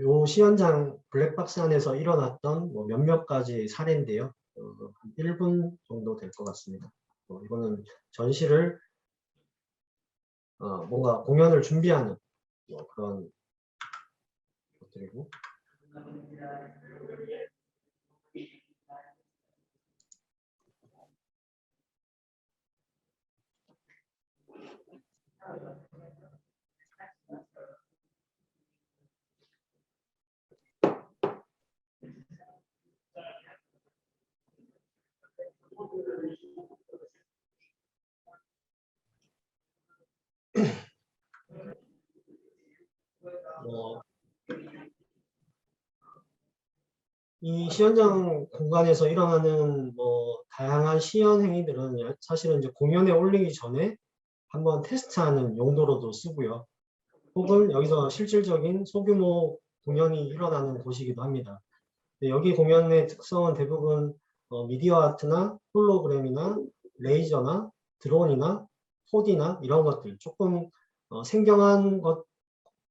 요 시연장 블랙박스 안에서 일어났던 뭐 몇몇 가지 사례인데요. 한 1분 정도 될 것 같습니다. 이거는 전시를 뭔가 공연을 준비하는 뭐 그런 것들이고 이 시연장 공간에서 일어나는 뭐 다양한 시연 행위들은 사실은 이제 공연에 올리기 전에 한번 테스트하는 용도로도 쓰고요. 혹은 여기서 실질적인 소규모 공연이 일어나는 곳이기도 합니다. 여기 공연의 특성은 대부분 미디어 아트나 홀로그램이나 레이저나 드론이나 4D나 이런 것들 조금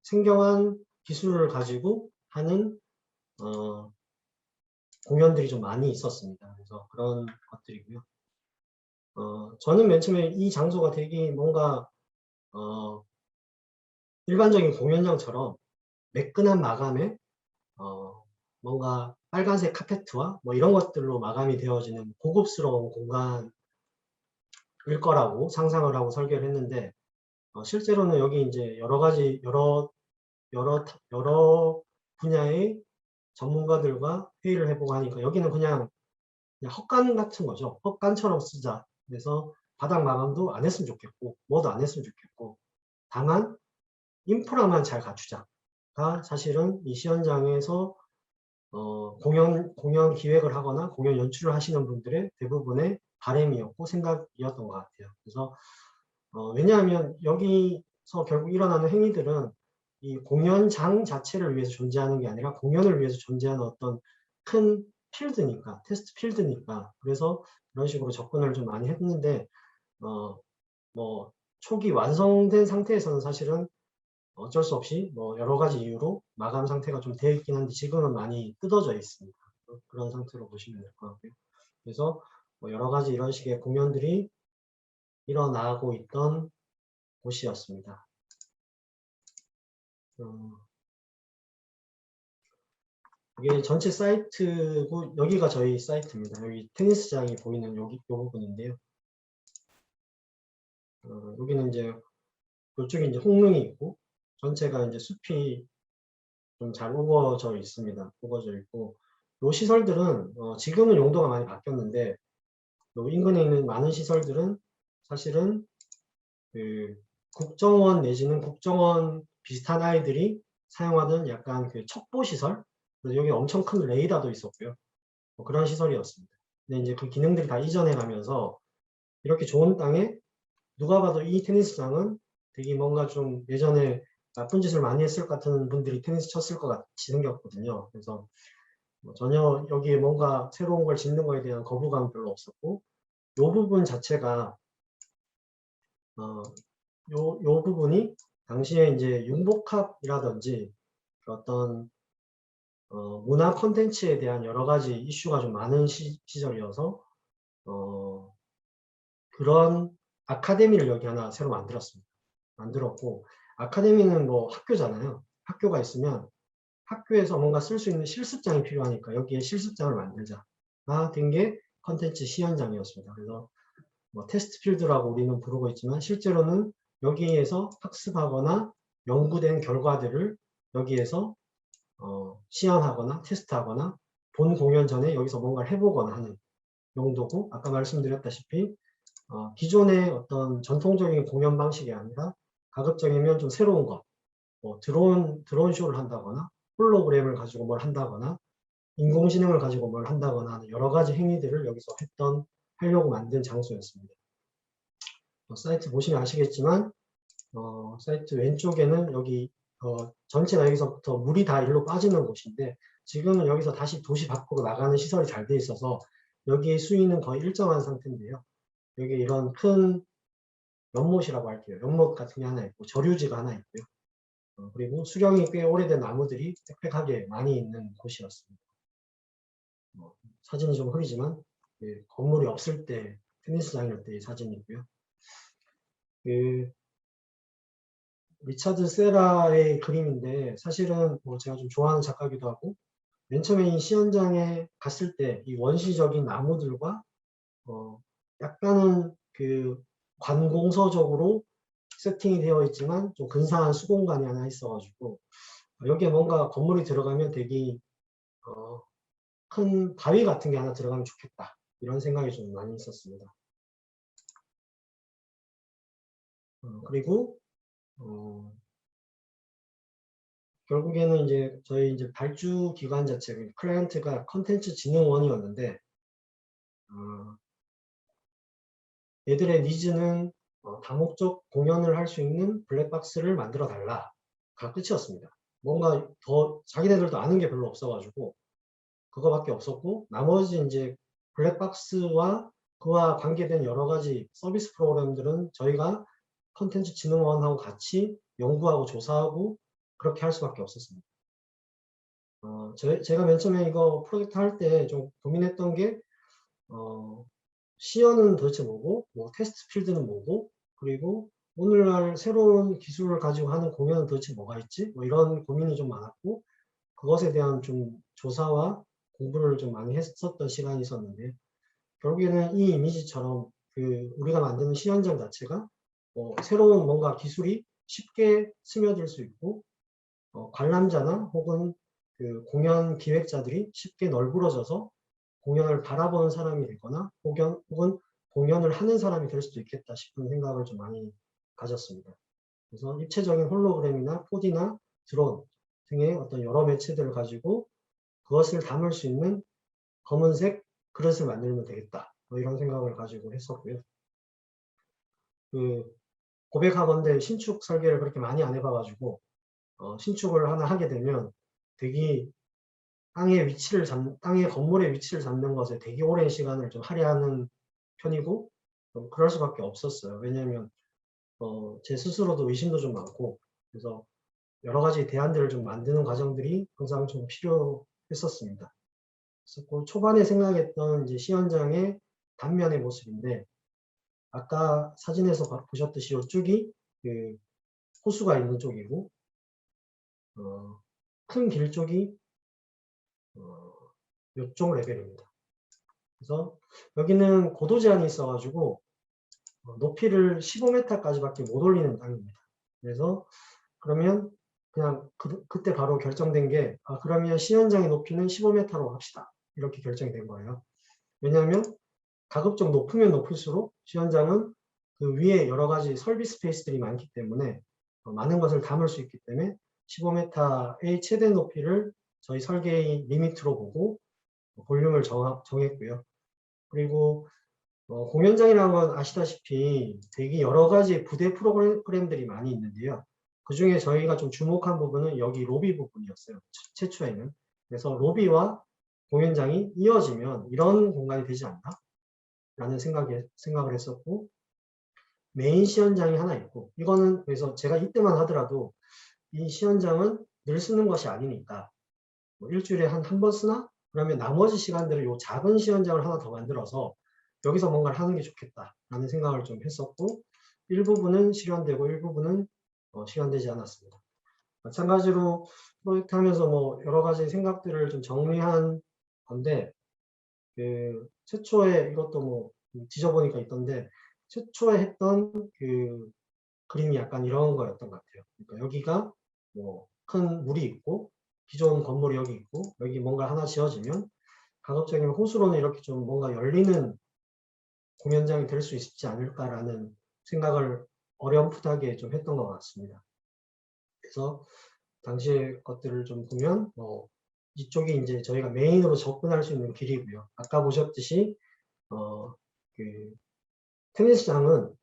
생경한 기술을 가지고 하는 공연들이 좀 많이 있었습니다. 그래서 그런 것들이고요. 저는 맨 처음에 이 장소가 되게 뭔가 일반적인 공연장처럼 매끈한 마감에 뭔가 빨간색 카페트와 뭐 이런 것들로 마감이 되어지는 고급스러운 공간일 거라고 상상을 하고 설계를 했는데 실제로는 여기 이제 여러 가지 여러 분야의 전문가들과 회의를 해보고 하니까 여기는 그냥 헛간 같은 거죠. 헛간처럼 쓰자. 그래서 바닥 마감도 안 했으면 좋겠고 뭐도 안 했으면 좋겠고 다만 인프라만 잘 갖추자가 사실은 이 시연장에서 공연 기획을 하거나 공연 연출을 하시는 분들의 대부분의 바람이었고 생각이었던 것 같아요. 그래서 왜냐하면 여기서 결국 일어나는 행위들은 이 공연장 자체를 위해서 존재하는 게 아니라 공연을 위해서 존재하는 어떤 큰 필드니까, 테스트 필드니까. 그래서 이런 식으로 접근을 좀 많이 했는데 뭐 초기 완성된 상태에서는 사실은 어쩔 수 없이 뭐 여러 가지 이유로 마감 상태가 좀 되어 있긴 한데 지금은 많이 뜯어져 있습니다. 그런 상태로 보시면 될 것 같고요. 그래서 뭐 여러 가지 이런 식의 공연들이 일어나고 있던 곳이었습니다. 이게 전체 사이트고 여기가 저희 사이트입니다. 여기 테니스장이 보이는 이 부분인데요. 여기는 이제 이쪽에 이제 홍릉이 있고 전체가 이제 숲이 좀 잘 우거져 있습니다. 우거져 있고 이 시설들은 지금은 용도가 많이 바뀌었는데 요 인근에 있는 많은 시설들은 사실은 그 국정원 내지는 국정원 비슷한 아이들이 사용하던 약간 그 첩보 시설, 그래서 여기 엄청 큰 레이더도 있었고요. 뭐 그런 시설이었습니다. 근데 이제 그 기능들이 다 이전해 가면서 이렇게 좋은 땅에 누가 봐도 이 테니스장은 되게 뭔가 좀 예전에 나쁜 짓을 많이 했을 것 같은 분들이 테니스 쳤을 것 같이 생겼거든요. 그래서 전혀 여기에 뭔가 새로운 걸 짓는 거에 대한 거부감 별로 없었고 이 부분 자체가 요 부분이 당시에 이제 융복합이라든지 어떤 문화 콘텐츠에 대한 여러 가지 이슈가 좀 많은 시절이어서 그런 아카데미를 여기 하나 새로 만들었습니다. 만들었고, 아카데미는 뭐 학교잖아요. 학교가 있으면 학교에서 뭔가 쓸 수 있는 실습장이 필요하니까 여기에 실습장을 만들자가 된 게 컨텐츠 시연장이었습니다. 그래서 뭐 테스트 필드라고 우리는 부르고 있지만 실제로는 여기에서 학습하거나 연구된 결과들을 여기에서 시연하거나 테스트하거나 본 공연 전에 여기서 뭔가를 해보거나 하는 용도고, 아까 말씀드렸다시피 기존의 어떤 전통적인 공연 방식이 아니라 가급적이면 좀 새로운 것, 뭐 드론 쇼를 한다거나 홀로그램을 가지고 뭘 한다거나 인공지능을 가지고 뭘 한다거나 하는 여러 가지 행위들을 여기서 하려고 만든 장소였습니다. 사이트 보시면 아시겠지만 사이트 왼쪽에는 여기 전체가 여기서부터 물이 다 일로 빠지는 곳인데, 지금은 여기서 다시 도시 밖으로 나가는 시설이 잘 돼 있어서 여기의 수위는 거의 일정한 상태인데요. 여기 이런 큰 연못이라고 할게요. 연못 같은 게 하나 있고 저류지가 하나 있고요. 그리고 수령이 꽤 오래된 나무들이 빽빽하게 많이 있는 곳이었습니다. 사진이 좀 흐리지만 건물이 없을 때 테니스장일 때의 사진이고요. 그 리차드 세라의 그림인데, 사실은 뭐 제가 좀 좋아하는 작가기도 하고, 맨 처음에 이 시연장에 갔을 때 이 원시적인 나무들과 약간은 그 관공서적으로 세팅이 되어 있지만 좀 근사한 수공간이 하나 있어가지고 여기에 뭔가 건물이 들어가면 되게 큰 바위 같은 게 하나 들어가면 좋겠다, 이런 생각이 좀 많이 있었습니다. 그리고 결국에는 이제 저희 이제 발주 기관 자체가 클라이언트가 컨텐츠 진흥원이었는데 얘들의 니즈는 다목적 공연을 할 수 있는 블랙박스를 만들어 달라가 끝이었습니다. 뭔가 더 자기네들도 아는 게 별로 없어가지고 그거밖에 없었고, 나머지 이제 블랙박스와 그와 관계된 여러 가지 서비스 프로그램들은 저희가 컨텐츠 진흥원하고 같이 연구하고 조사하고 그렇게 할 수밖에 없었습니다. 제가 맨 처음에 이거 프로젝트 할 때 좀 고민했던 게 시연은 도대체 뭐고, 뭐 테스트 필드는 뭐고, 그리고 오늘날 새로운 기술을 가지고 하는 공연은 도대체 뭐가 있지? 뭐 이런 고민이 좀 많았고, 그것에 대한 좀 조사와 공부를 좀 많이 했었던 시간이 있었는데, 결국에는 이 이미지처럼 우리가 만드는 시연장 자체가 새로운 뭔가 기술이 쉽게 스며들 수 있고, 관람자나 혹은 공연 기획자들이 쉽게 널브러져서 공연을 바라보는 사람이 되거나 혹은 공연을 하는 사람이 될 수도 있겠다 싶은 생각을 좀 많이 가졌습니다. 그래서 입체적인 홀로그램이나 4D나 드론 등의 어떤 여러 매체들을 가지고 그것을 담을 수 있는 검은색 그릇을 만들면 되겠다, 뭐 이런 생각을 가지고 했었고요. 고백하건대 신축 설계를 그렇게 많이 안 해봐가지고 신축을 하나 하게 되면 되게 땅의 건물의 위치를 잡는 것에 되게 오랜 시간을 좀 할애하는 편이고, 그럴 수밖에 없었어요. 왜냐하면 제 스스로도 의심도 좀 많고, 그래서 여러 가지 대안들을 좀 만드는 과정들이 항상 좀 필요했었습니다. 그래서 초반에 생각했던 이제 시연장의 단면의 모습인데, 아까 사진에서 보셨듯이 이쪽이 호수가 있는 쪽이고, 큰 길 쪽이 이쪽 레벨입니다. 그래서 여기는 고도 제한이 있어가지고 높이를 15m까지밖에 못 올리는 땅입니다. 그래서 그러면 그냥 그때 바로 결정된 게 그러면 시연장의 높이는 15m로 합시다, 이렇게 결정이 된 거예요. 왜냐하면 가급적 높으면 높을수록 시연장은 그 위에 여러 가지 설비 스페이스들이 많기 때문에 많은 것을 담을 수 있기 때문에 15m의 최대 높이를 저희 설계의 리미트로 보고 볼륨을 정했고요. 그리고 공연장이라는 건 아시다시피 되게 여러 가지 부대 프로그램들이 많이 있는데요. 그 중에 저희가 좀 주목한 부분은 여기 로비 부분이었어요. 최초에는. 그래서 로비와 공연장이 이어지면 이런 공간이 되지 않나? 라는 생각을 했었고, 메인 시연장이 하나 있고, 이거는 그래서 제가 이때만 하더라도 이 시연장은 늘 쓰는 것이 아니니까 뭐 일주일에 한 번 쓰나? 그러면 나머지 시간들을 요 작은 시연장을 하나 더 만들어서 여기서 뭔가를 하는 게 좋겠다라는 생각을 좀 했었고, 일부분은 실현되고 일부분은 실현되지 않았습니다. 마찬가지로 프로젝트 하면서 뭐 여러 가지 생각들을 좀 정리한 건데, 그 최초에 이것도 뭐 뒤져보니까 있던데, 최초에 했던 그 그림이 약간 이런 거였던 것 같아요. 그러니까 여기가 뭐 큰 물이 있고 기존 건물이 여기 있고 여기 뭔가 하나 지어지면 가급적이면 호수로는 이렇게 좀 뭔가 열리는 공연장이 될 수 있지 않을까라는 생각을 어렴풋하게 좀 했던 것 같습니다. 그래서 당시의 것들을 좀 보면 이쪽이 이제 저희가 메인으로 접근할 수 있는 길이고요. 아까 보셨듯이 그 테니스장은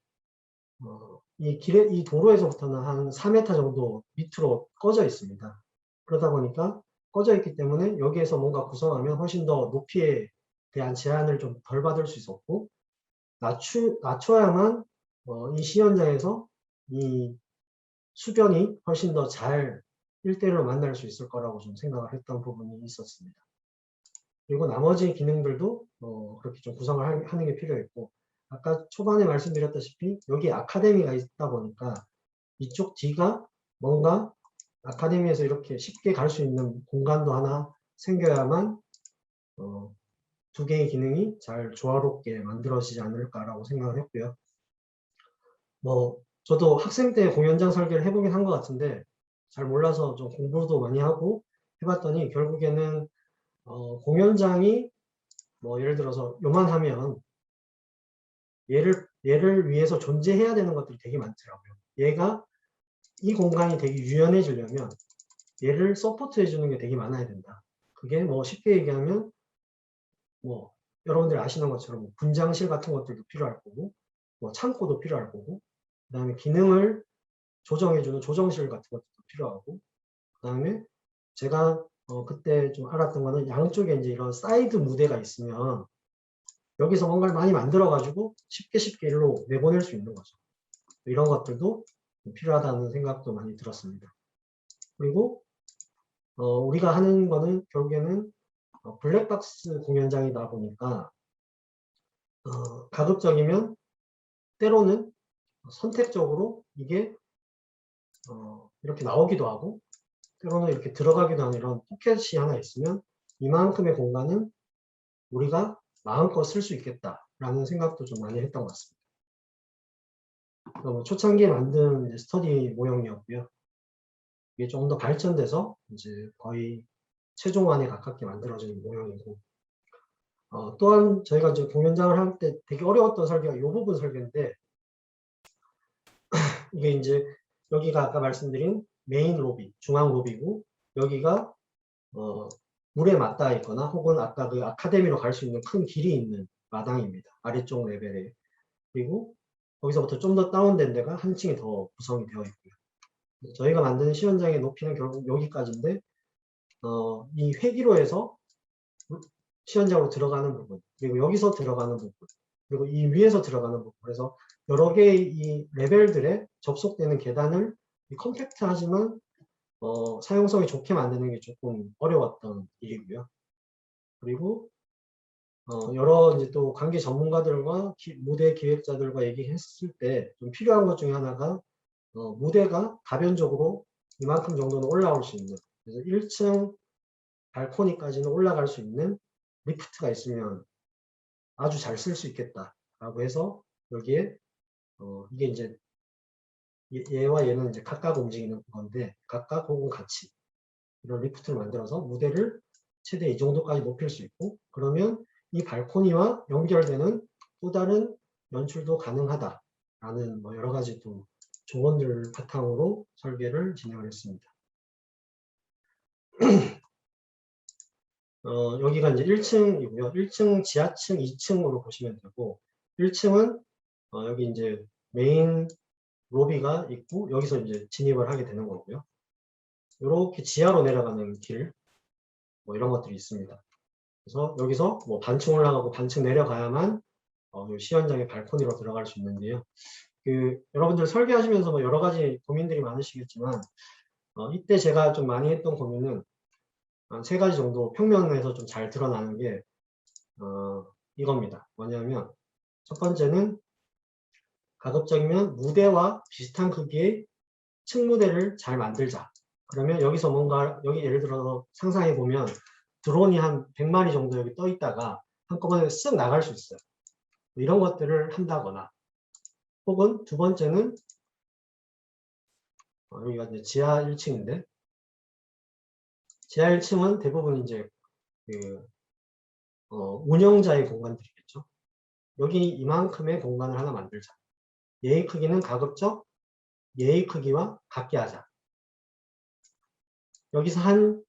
이 도로에서부터는 한 4m 정도 밑으로 꺼져 있습니다. 그러다 보니까 꺼져 있기 때문에 여기에서 뭔가 구성하면 훨씬 더 높이에 대한 제한을 좀 덜 받을 수 있었고, 낮춰야만 이 시연장에서 이 수변이 훨씬 더 잘 1대1로 만날 수 있을 거라고 좀 생각을 했던 부분이 있었습니다. 그리고 나머지 기능들도 그렇게 좀 구성을 하는 게 필요했고, 아까 초반에 말씀드렸다시피 여기 아카데미가 있다 보니까 이쪽 뒤가 뭔가 아카데미에서 이렇게 쉽게 갈 수 있는 공간도 하나 생겨야만 두 개의 기능이 잘 조화롭게 만들어지지 않을까라고 생각을 했고요. 뭐 저도 학생 때 공연장 설계를 해보긴 한 것 같은데 잘 몰라서 좀 공부도 많이 하고 해봤더니 결국에는 공연장이 뭐 예를 들어서 요만하면 얘를 위해서 존재해야 되는 것들이 되게 많더라고요. 얘가 이 공간이 되게 유연해지려면 얘를 서포트해 주는 게 되게 많아야 된다. 그게 뭐 쉽게 얘기하면 뭐 여러분들 아시는 것처럼 뭐 분장실 같은 것들도 필요할 거고 뭐 창고도 필요할 거고 그다음에 기능을 조정해 주는 조정실 같은 것도 필요하고 그다음에 제가 그때 좀 알았던 거는 양쪽에 이제 이런 사이드 무대가 있으면 여기서 뭔가를 많이 만들어 가지고 쉽게 일로 내보낼 수 있는 거죠. 이런 것들도 필요하다는 생각도 많이 들었습니다. 그리고 우리가 하는 거는 결국에는 블랙박스 공연장이다 보니까 가급적이면 때로는 선택적으로 이게 이렇게 나오기도 하고 때로는 이렇게 들어가기도 하는 이런 포켓이 하나 있으면 이만큼의 공간은 우리가 마음껏 쓸 수 있겠다라는 생각도 좀 많이 했던 것 같습니다. 초창기에 만든 이제 스터디 모형이었고요. 이게 조금 더 발전돼서 이제 거의 최종안에 가깝게 만들어진 모형이고 또한 저희가 이제 공연장을 할 때 되게 어려웠던 설계가 이 부분 설계인데 이게 이제 여기가 아까 말씀드린 메인 로비, 중앙 로비고 여기가 물에 맞닿아 있거나 혹은 아까 그 아카데미로 갈 수 있는 큰 길이 있는 마당입니다. 아래쪽 레벨에. 그리고 거기서부터 좀 더 다운된 데가 한 층이 더 구성이 되어 있고요. 저희가 만드는 시연장의 높이는 결국 여기까지인데 이 회기로에서 시연장으로 들어가는 부분 그리고 여기서 들어가는 부분 그리고 이 위에서 들어가는 부분 그래서 여러 개의 이 레벨들에 접속되는 계단을 컴팩트하지만 사용성이 좋게 만드는 게 조금 어려웠던 일이고요. 그리고 여러 이제 또 관계 전문가들과 무대 기획자들과 얘기했을 때 좀 필요한 것 중에 하나가 무대가 가변적으로 이만큼 정도는 올라올 수 있는 그래서 1층 발코니까지는 올라갈 수 있는 리프트가 있으면 아주 잘 쓸 수 있겠다라고 해서 여기에 이게 이제 얘와 얘는 이제 각각 움직이는 건데 각각 혹은 같이 이런 리프트를 만들어서 무대를 최대 이 정도까지 높일 수 있고 그러면 이 발코니와 연결되는 또 다른 연출도 가능하다라는 뭐 여러 가지 또 조언들을 바탕으로 설계를 진행을 했습니다. 여기가 이제 1층이고요. 1층 지하층 2층으로 보시면 되고 1층은 여기 이제 메인 로비가 있고 여기서 이제 진입을 하게 되는 거고요. 이렇게 지하로 내려가는 길, 뭐 이런 것들이 있습니다. 그래서 여기서 뭐 반층 올라가고 반층 내려가야만 시연장의 발코니로 들어갈 수 있는데요. 여러분들 설계하시면서 뭐 여러 가지 고민들이 많으시겠지만, 이때 제가 좀 많이 했던 고민은 한 3가지 정도 평면에서 좀 잘 드러나는 게, 이겁니다. 뭐냐면, 첫 번째는 가급적이면 무대와 비슷한 크기의 층무대를 잘 만들자. 그러면 여기서 뭔가, 여기 예를 들어서 상상해 보면 드론이 한 100마리 정도 여기 떠 있다가 한꺼번에 쓱 나갈 수 있어요. 이런 것들을 한다거나, 혹은 두 번째는, 여기가 이제 지하 1층인데, 지하 1층은 대부분 이제 운영자의 공간들이겠죠. 여기 이만큼의 공간을 하나 만들자. 얘의 크기는 가급적 얘의 크기와 같게 하자. 여기서 한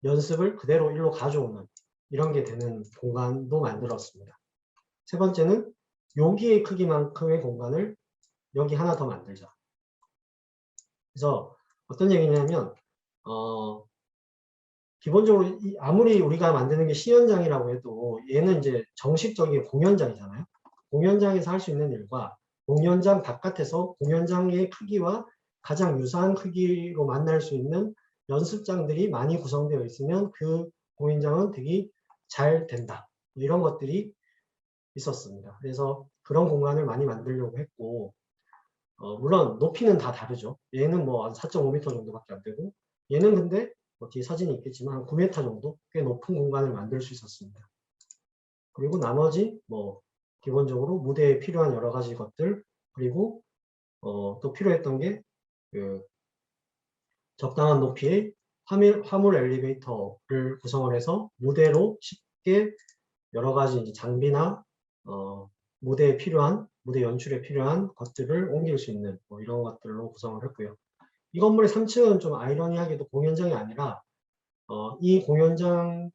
연습을 그대로 일로 가져오는 이런 게 되는 공간도 만들었습니다. 세 번째는 여기의 크기만큼의 공간을 여기 하나 더 만들자. 그래서 어떤 얘기냐면 기본적으로 아무리 우리가 만드는 게 시연장이라고 해도 얘는 이제 정식적인 공연장이잖아요. 공연장에서 할 수 있는 일과 공연장 바깥에서 공연장의 크기와 가장 유사한 크기로 만날 수 있는 연습장들이 많이 구성되어 있으면 그 공연장은 되게 잘 된다. 이런 것들이 있었습니다. 그래서 그런 공간을 많이 만들려고 했고, 물론 높이는 다 다르죠. 얘는 뭐 4.5m 정도밖에 안 되고, 얘는 근데 뭐 뒤에 사진이 있겠지만 9m 정도 꽤 높은 공간을 만들 수 있었습니다. 그리고 나머지 뭐 기본적으로 무대에 필요한 여러 가지 것들, 그리고 또 필요했던 게 적당한 높이의 화물 엘리베이터를 구성을 해서 무대로 쉽게 여러 가지 이제 장비나 무대에 필요한 무대 연출에 필요한 것들을 옮길 수 있는 뭐 이런 것들로 구성을 했고요. 이 건물의 3층은 좀 아이러니하게도 공연장이 아니라 이 공연장의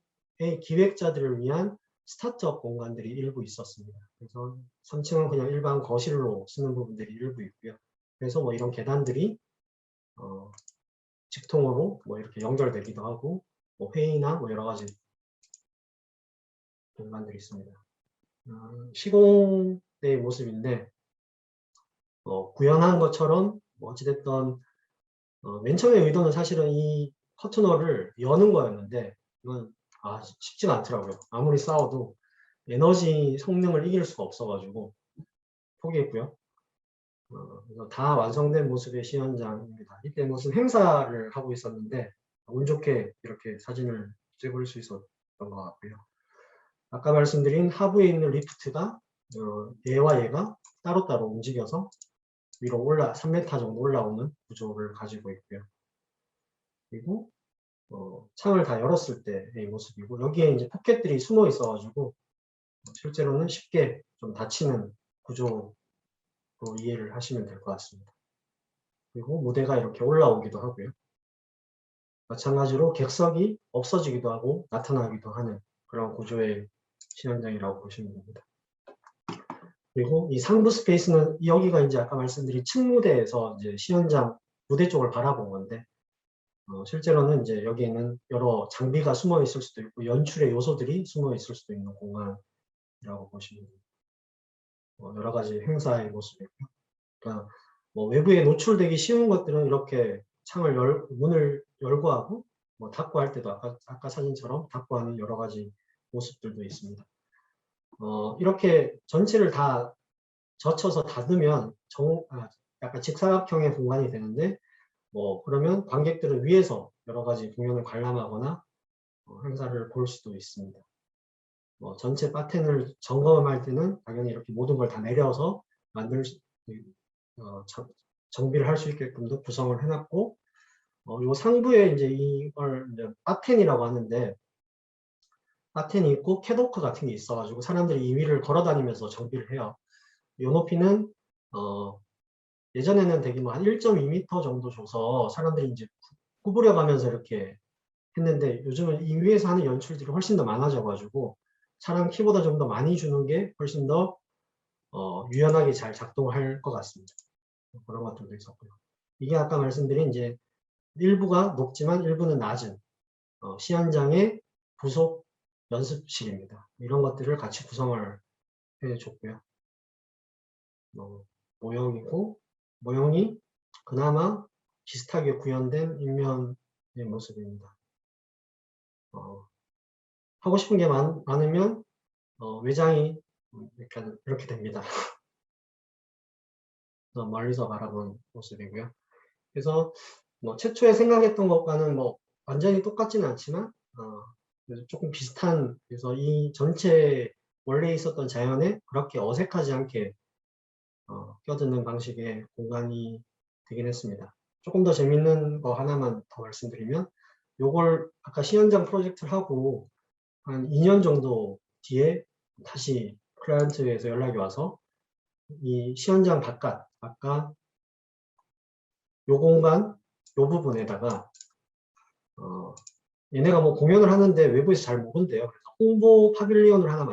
기획자들을 위한 스타트업 공간들이 일부 있었습니다. 그래서 3층은 그냥 일반 거실로 쓰는 부분들이 일부 있고요. 그래서 뭐 이런 계단들이 직통으로 뭐 이렇게 연결되기도 하고 뭐 회의나 뭐 여러 가지 공간들이 있습니다. 시공대의 모습인데 구현한 것처럼 뭐 어찌됐든 맨 처음에 의도는 사실은 이 커튼홀을 여는 거였는데 이건 쉽지가 않더라고요. 아무리 싸워도 에너지 성능을 이길 수가 없어가지고 포기했고요. 그래서 다 완성된 모습의 시연장입니다. 이때 무슨 행사를 하고 있었는데 운 좋게 이렇게 사진을 찍을 수 있었던 것 같고요. 아까 말씀드린 하부에 있는 리프트가 얘와 얘가 따로따로 움직여서 위로 3m 정도 올라오는 구조를 가지고 있고요. 그리고 창을 다 열었을 때의 모습이고 여기에 이제 포켓들이 숨어 있어가지고 실제로는 쉽게 좀 닫히는 구조로 이해를 하시면 될 것 같습니다. 그리고 무대가 이렇게 올라오기도 하고요. 마찬가지로 객석이 없어지기도 하고 나타나기도 하는 그런 구조의 시연장이라고 보시면 됩니다. 그리고 이 상부 스페이스는 여기가 이제 아까 말씀드린 층무대에서 이제 시연장 무대 쪽을 바라본 건데 실제로는 이제 여기에는 여러 장비가 숨어 있을 수도 있고 연출의 요소들이 숨어 있을 수도 있는 공간이라고 보시면 됩니다. 여러 가지 행사의 모습이고요. 그러니까 뭐 외부에 노출되기 쉬운 것들은 이렇게 문을 열고 하고 뭐 닫고 할 때도 아까 사진처럼 닫고 하는 여러 가지 모습들도 있습니다. 이렇게 전체를 다 젖혀서 닫으면 약간 직사각형의 공간이 되는데 그러면 관객들은 위에서 여러 가지 공연을 관람하거나 행사를 볼 수도 있습니다. 전체 바텐을 점검할 때는 당연히 이렇게 모든 걸 다 내려서 정비를 할 수 있게끔도 구성을 해놨고, 요 상부에 이제 이걸 이제 바텐이라고 하는데, 바텐이 있고 캐도크 같은 게 있어가지고 사람들이 이 위를 걸어다니면서 정비를 해요. 요 높이는 예전에는 되게 뭐 한 1.2m 정도 줘서 사람들이 이제 구부려 가면서 이렇게 했는데 요즘은 이 위에서 하는 연출들이 훨씬 더 많아져가지고 사람 키보다 좀 더 많이 주는 게 훨씬 더 유연하게 잘 작동할 것 같습니다. 그런 것들도 있었고요. 이게 아까 말씀드린 이제 일부가 높지만 일부는 낮은 시연장의 부속 연습실입니다. 이런 것들을 같이 구성을 해줬고요. 모형이고, 모형이 그나마 비슷하게 구현된 인면의 모습입니다. 하고 싶은 게 많으면 외장이 이렇게 됩니다. 멀리서 바라본 모습이고요. 그래서 뭐 최초에 생각했던 것과는 뭐 완전히 똑같지는 않지만 그래서 조금 비슷한, 그래서 이 전체 원래 있었던 자연에 그렇게 어색하지 않게 껴드는 방식의 공간이 되긴 했습니다. 조금 더 재밌는 거 하나만 더 말씀드리면, 요걸 아까 시연장 프로젝트를 하고 한 2년 정도 뒤에 다시 클라이언트에서 연락이 와서 이 시연장 바깥, 아까 요 공간, 요 부분에다가 얘네가 뭐 공연을 하는데 외부에서 잘 모른대요. 그래서 홍보 파빌리온을 하나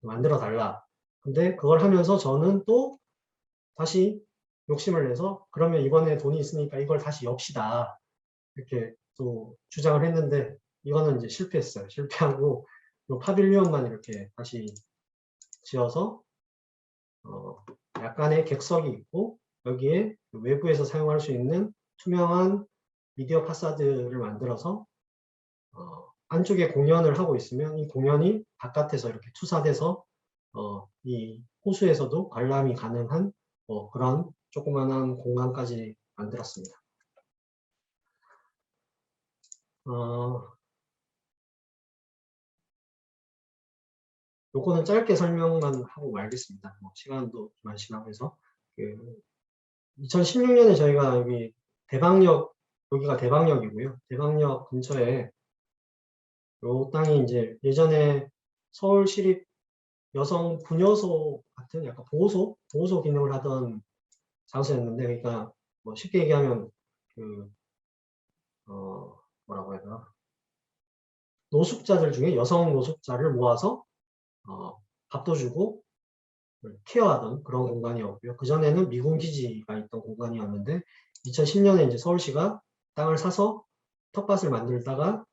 만들어 달라. 근데 그걸 하면서 저는 또 다시 욕심을 내서 그러면 이번에 돈이 있으니까 이걸 다시 엽시다. 이렇게 또 주장을 했는데 이거는 이제 실패했어요. 실패하고 요 파빌리온만 이렇게 다시 지어서 약간의 객석이 있고 여기에 외부에서 사용할 수 있는 투명한 미디어 파사드를 만들어서 안쪽에 공연을 하고 있으면 이 공연이 바깥에서 이렇게 투사돼서 이 호수에서도 관람이 가능한 그런 조그만한 공간까지 만들었습니다. 요거는 짧게 설명만 하고 말겠습니다. 시간도 많지만 해서 2016년에 저희가 여기 대방역, 여기가 대방역이고요. 대방역 근처에 요 땅이 이제 예전에 서울시립 여성 부녀소 같은 약간 보호소 기능을 하던 장소였는데, 그러니까 뭐 쉽게 얘기하면 뭐라고 해야 되나, 노숙자들 중에 여성 노숙자를 모아서 밥도 주고 케어하던 그런 공간이었고요. 그전에는 미군 기지가 있던 공간이었는데 2010년에 이제 서울시가 땅을 사서 텃밭을 만들다가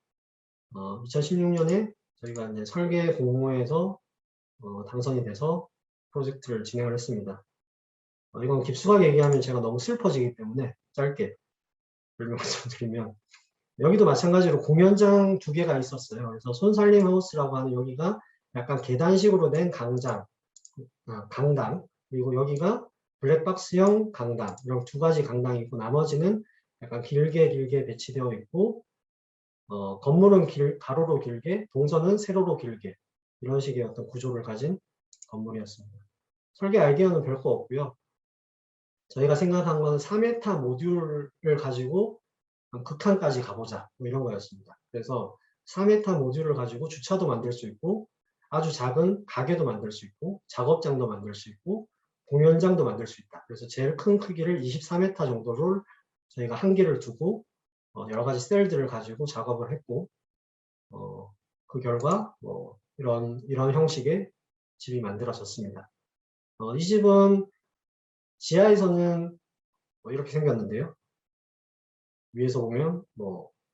2016년에 저희가 이제 설계 공모에서 당선이 돼서 프로젝트를 진행을 했습니다. 이건 깊숙하게 얘기하면 제가 너무 슬퍼지기 때문에 짧게 설명을 드리면, 여기도 마찬가지로 공연장 2개가 있었어요. 그래서 손살림 하우스라고 하는 여기가 약간 계단식으로 된 강당, 그리고 여기가 블랙박스형 강당, 이런 2가지 강당이 있고 나머지는 약간 길게 배치되어 있고 건물은 가로로 길게, 동선은 세로로 길게, 이런 식의 어떤 구조를 가진 건물이었습니다. 설계 아이디어는 별거 없고요. 저희가 생각한 건 3m 모듈을 가지고 극한까지 가보자, 뭐 이런 거였습니다. 그래서 4m 모듈을 가지고 주차도 만들 수 있고 아주 작은 가게도 만들 수 있고 작업장도 만들 수 있고 공연장도 만들 수 있다. 그래서 제일 큰 크기를 24m 정도를 저희가 한계를 두고 여러 가지 셀들을 가지고 작업을 했고 그 결과 이런 형식의 집이 만들어졌습니다. 이 집은 지하에서는 이렇게 생겼는데요. 위에서 보면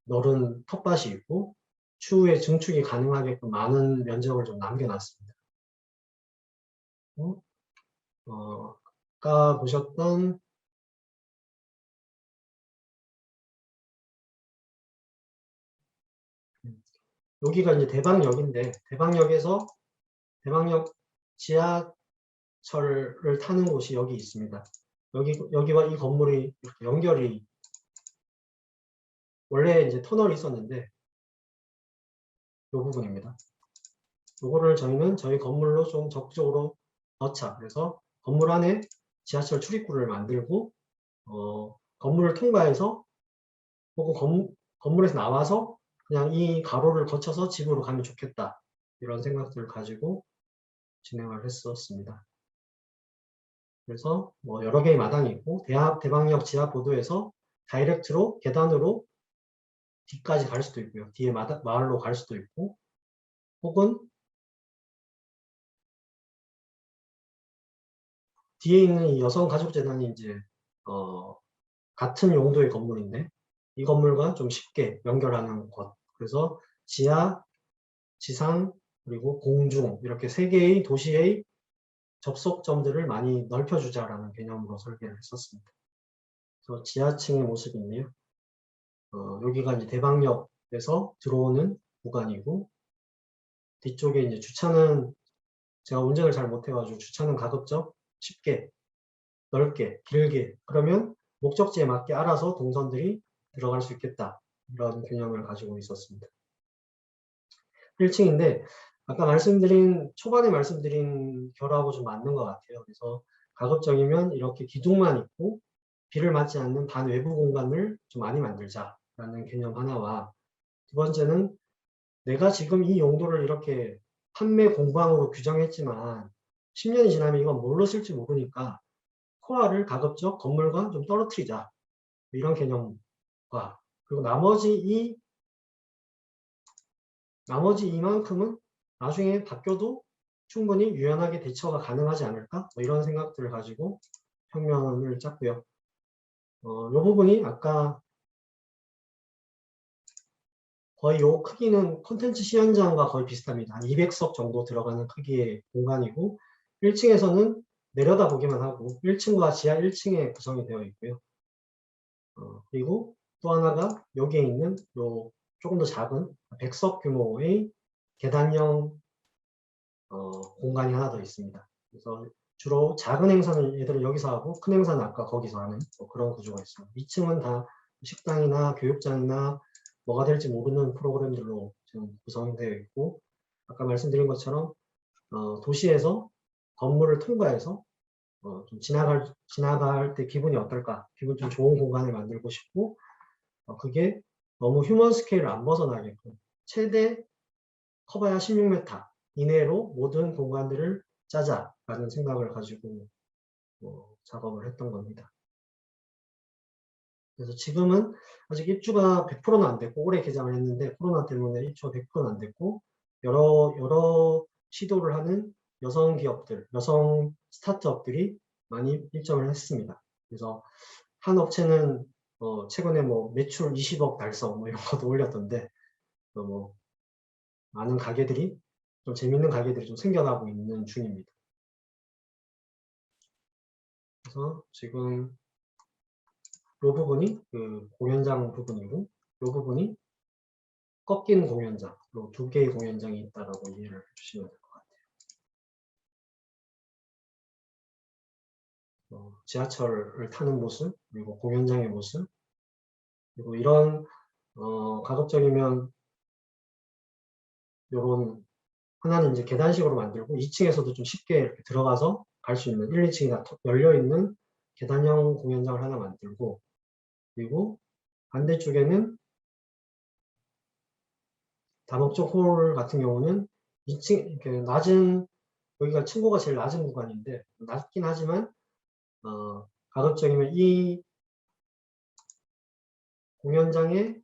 넓은 텃밭이 있고 추후에 증축이 가능하게끔 많은 면적을 좀 남겨놨습니다. 아까 보셨던 여기가 이제 대방역인데, 대방역에서 대방역 지하철을 타는 곳이 여기 있습니다. 여기와 이 건물이 이렇게 연결이, 원래 이제 터널이 있었는데 이 부분입니다. 요거를 저희는 저희 건물로 좀 적극적으로 넣자. 그래서 건물 안에 지하철 출입구를 만들고 건물을 통과해서 혹은 건물에서 나와서 그냥 이 가로를 거쳐서 집으로 가면 좋겠다. 이런 생각들을 가지고 진행을 했었습니다. 그래서 여러 개의 마당이 있고 대방역 지하 보도에서 다이렉트로 계단으로 뒤까지 갈 수도 있고요. 뒤에 마을로 갈 수도 있고, 혹은 뒤에 있는 이 여성가족재단이 이제 같은 용도의 건물인데 이 건물과 좀 쉽게 연결하는 곳. 그래서 지하, 지상, 그리고 공중, 이렇게 3개의 도시의 접속점들을 많이 넓혀주자라는 개념으로 설계를 했었습니다. 그래서 지하층의 모습이 있네요. 여기가 이제 대방역에서 들어오는 구간이고, 뒤쪽에 이제 주차는 제가 운전을 잘 못해가지고 주차는 가급적 쉽게, 넓게, 길게, 그러면 목적지에 맞게 알아서 동선들이 들어갈 수 있겠다. 이런 개념을 가지고 있었습니다. 1층인데 아까 초반에 말씀드린 결하고 좀 맞는 것 같아요. 그래서 가급적이면 이렇게 기둥만 있고 비를 맞지 않는 반외부 공간을 좀 많이 만들자라는 개념 하나와, 두 번째는 내가 지금 이 용도를 이렇게 판매 공방으로 규정했지만 10년이 지나면 이건 뭘로 쓸지 모르니까 코어를 가급적 건물과 좀 떨어뜨리자, 이런 개념과, 그리고 나머지 이만큼은 나중에 바뀌어도 충분히 유연하게 대처가 가능하지 않을까? 뭐 이런 생각들을 가지고 평면을 짰고요. 이 부분이 아까 거의 이 크기는 콘텐츠 시연장과 거의 비슷합니다. 한 200석 정도 들어가는 크기의 공간이고, 1층에서는 내려다보기만 하고 1층과 지하 1층에 구성이 되어 있고요. 그리고 또 하나가 여기에 있는 요 조금 더 작은 100석 규모의 계단형 공간이 하나 더 있습니다. 그래서 주로 작은 행사는 얘들은 여기서 하고 큰 행사는 아까 거기서 하는 그런 구조가 있습니다. 2층은 다 식당이나 교육장이나 뭐가 될지 모르는 프로그램들로 지금 구성되어 있고, 아까 말씀드린 것처럼 도시에서 건물을 통과해서 좀 지나갈 때 기분이 어떨까, 기분 좀 좋은 공간을 만들고 싶고, 그게 너무 휴먼 스케일을 안 벗어나게끔 최대 커봐야 16m 이내로 모든 공간들을 짜자라는 생각을 가지고 작업을 했던 겁니다. 그래서 지금은 아직 입주가 100%는 안 됐고, 올해 개장을 했는데 코로나 때문에 입주가 100%는 안 됐고, 여러 시도를 하는 여성 기업들, 여성 스타트업들이 많이 입점을 했습니다. 그래서 한 업체는 최근에 뭐 매출 20억 달성 뭐 이런 것도 올렸던데, 뭐 많은 가게들이, 좀 재밌는 가게들이 좀 생겨나고 있는 중입니다. 그래서 지금 이 부분이 그 공연장 부분이고, 이 부분이 꺾인 공연장, 두 개의 공연장이 있다라고 이해를 해주시면 될 것 같아요. 지하철을 타는 모습, 그리고 공연장의 모습, 그리고 이런 가급적이면 이런 하나는 이제 계단식으로 만들고 2층에서도 좀 쉽게 이렇게 들어가서 갈 수 있는 1, 2층이 다 열려 있는 계단형 공연장을 하나 만들고, 그리고 반대쪽에는 다목적 홀 같은 경우는 2층 이렇게 여기가 층고가 제일 낮은 구간인데 낮긴 하지만 가급적이면 이 공연장의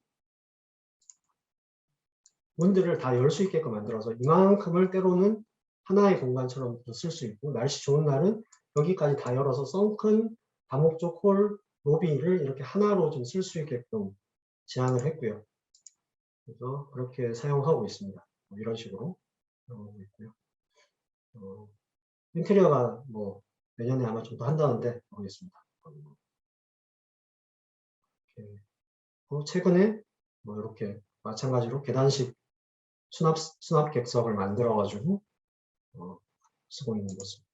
문들을 다 열 수 있게끔 만들어서 이만큼을 때로는 하나의 공간처럼 쓸 수 있고, 날씨 좋은 날은 여기까지 다 열어서 썬큰 다목적 홀 로비를 이렇게 하나로 좀 쓸 수 있게끔 제안을 했고요. 그래서 그렇게 사용하고 있습니다. 이런 식으로 사용하고 있고요. 인테리어가 뭐 내년에 아마 좀 더 한다는데 모르겠습니다. 최근에 뭐 이렇게 마찬가지로 계단식 수납 객석을 만들어 가지고 쓰고 있는 모습입니다.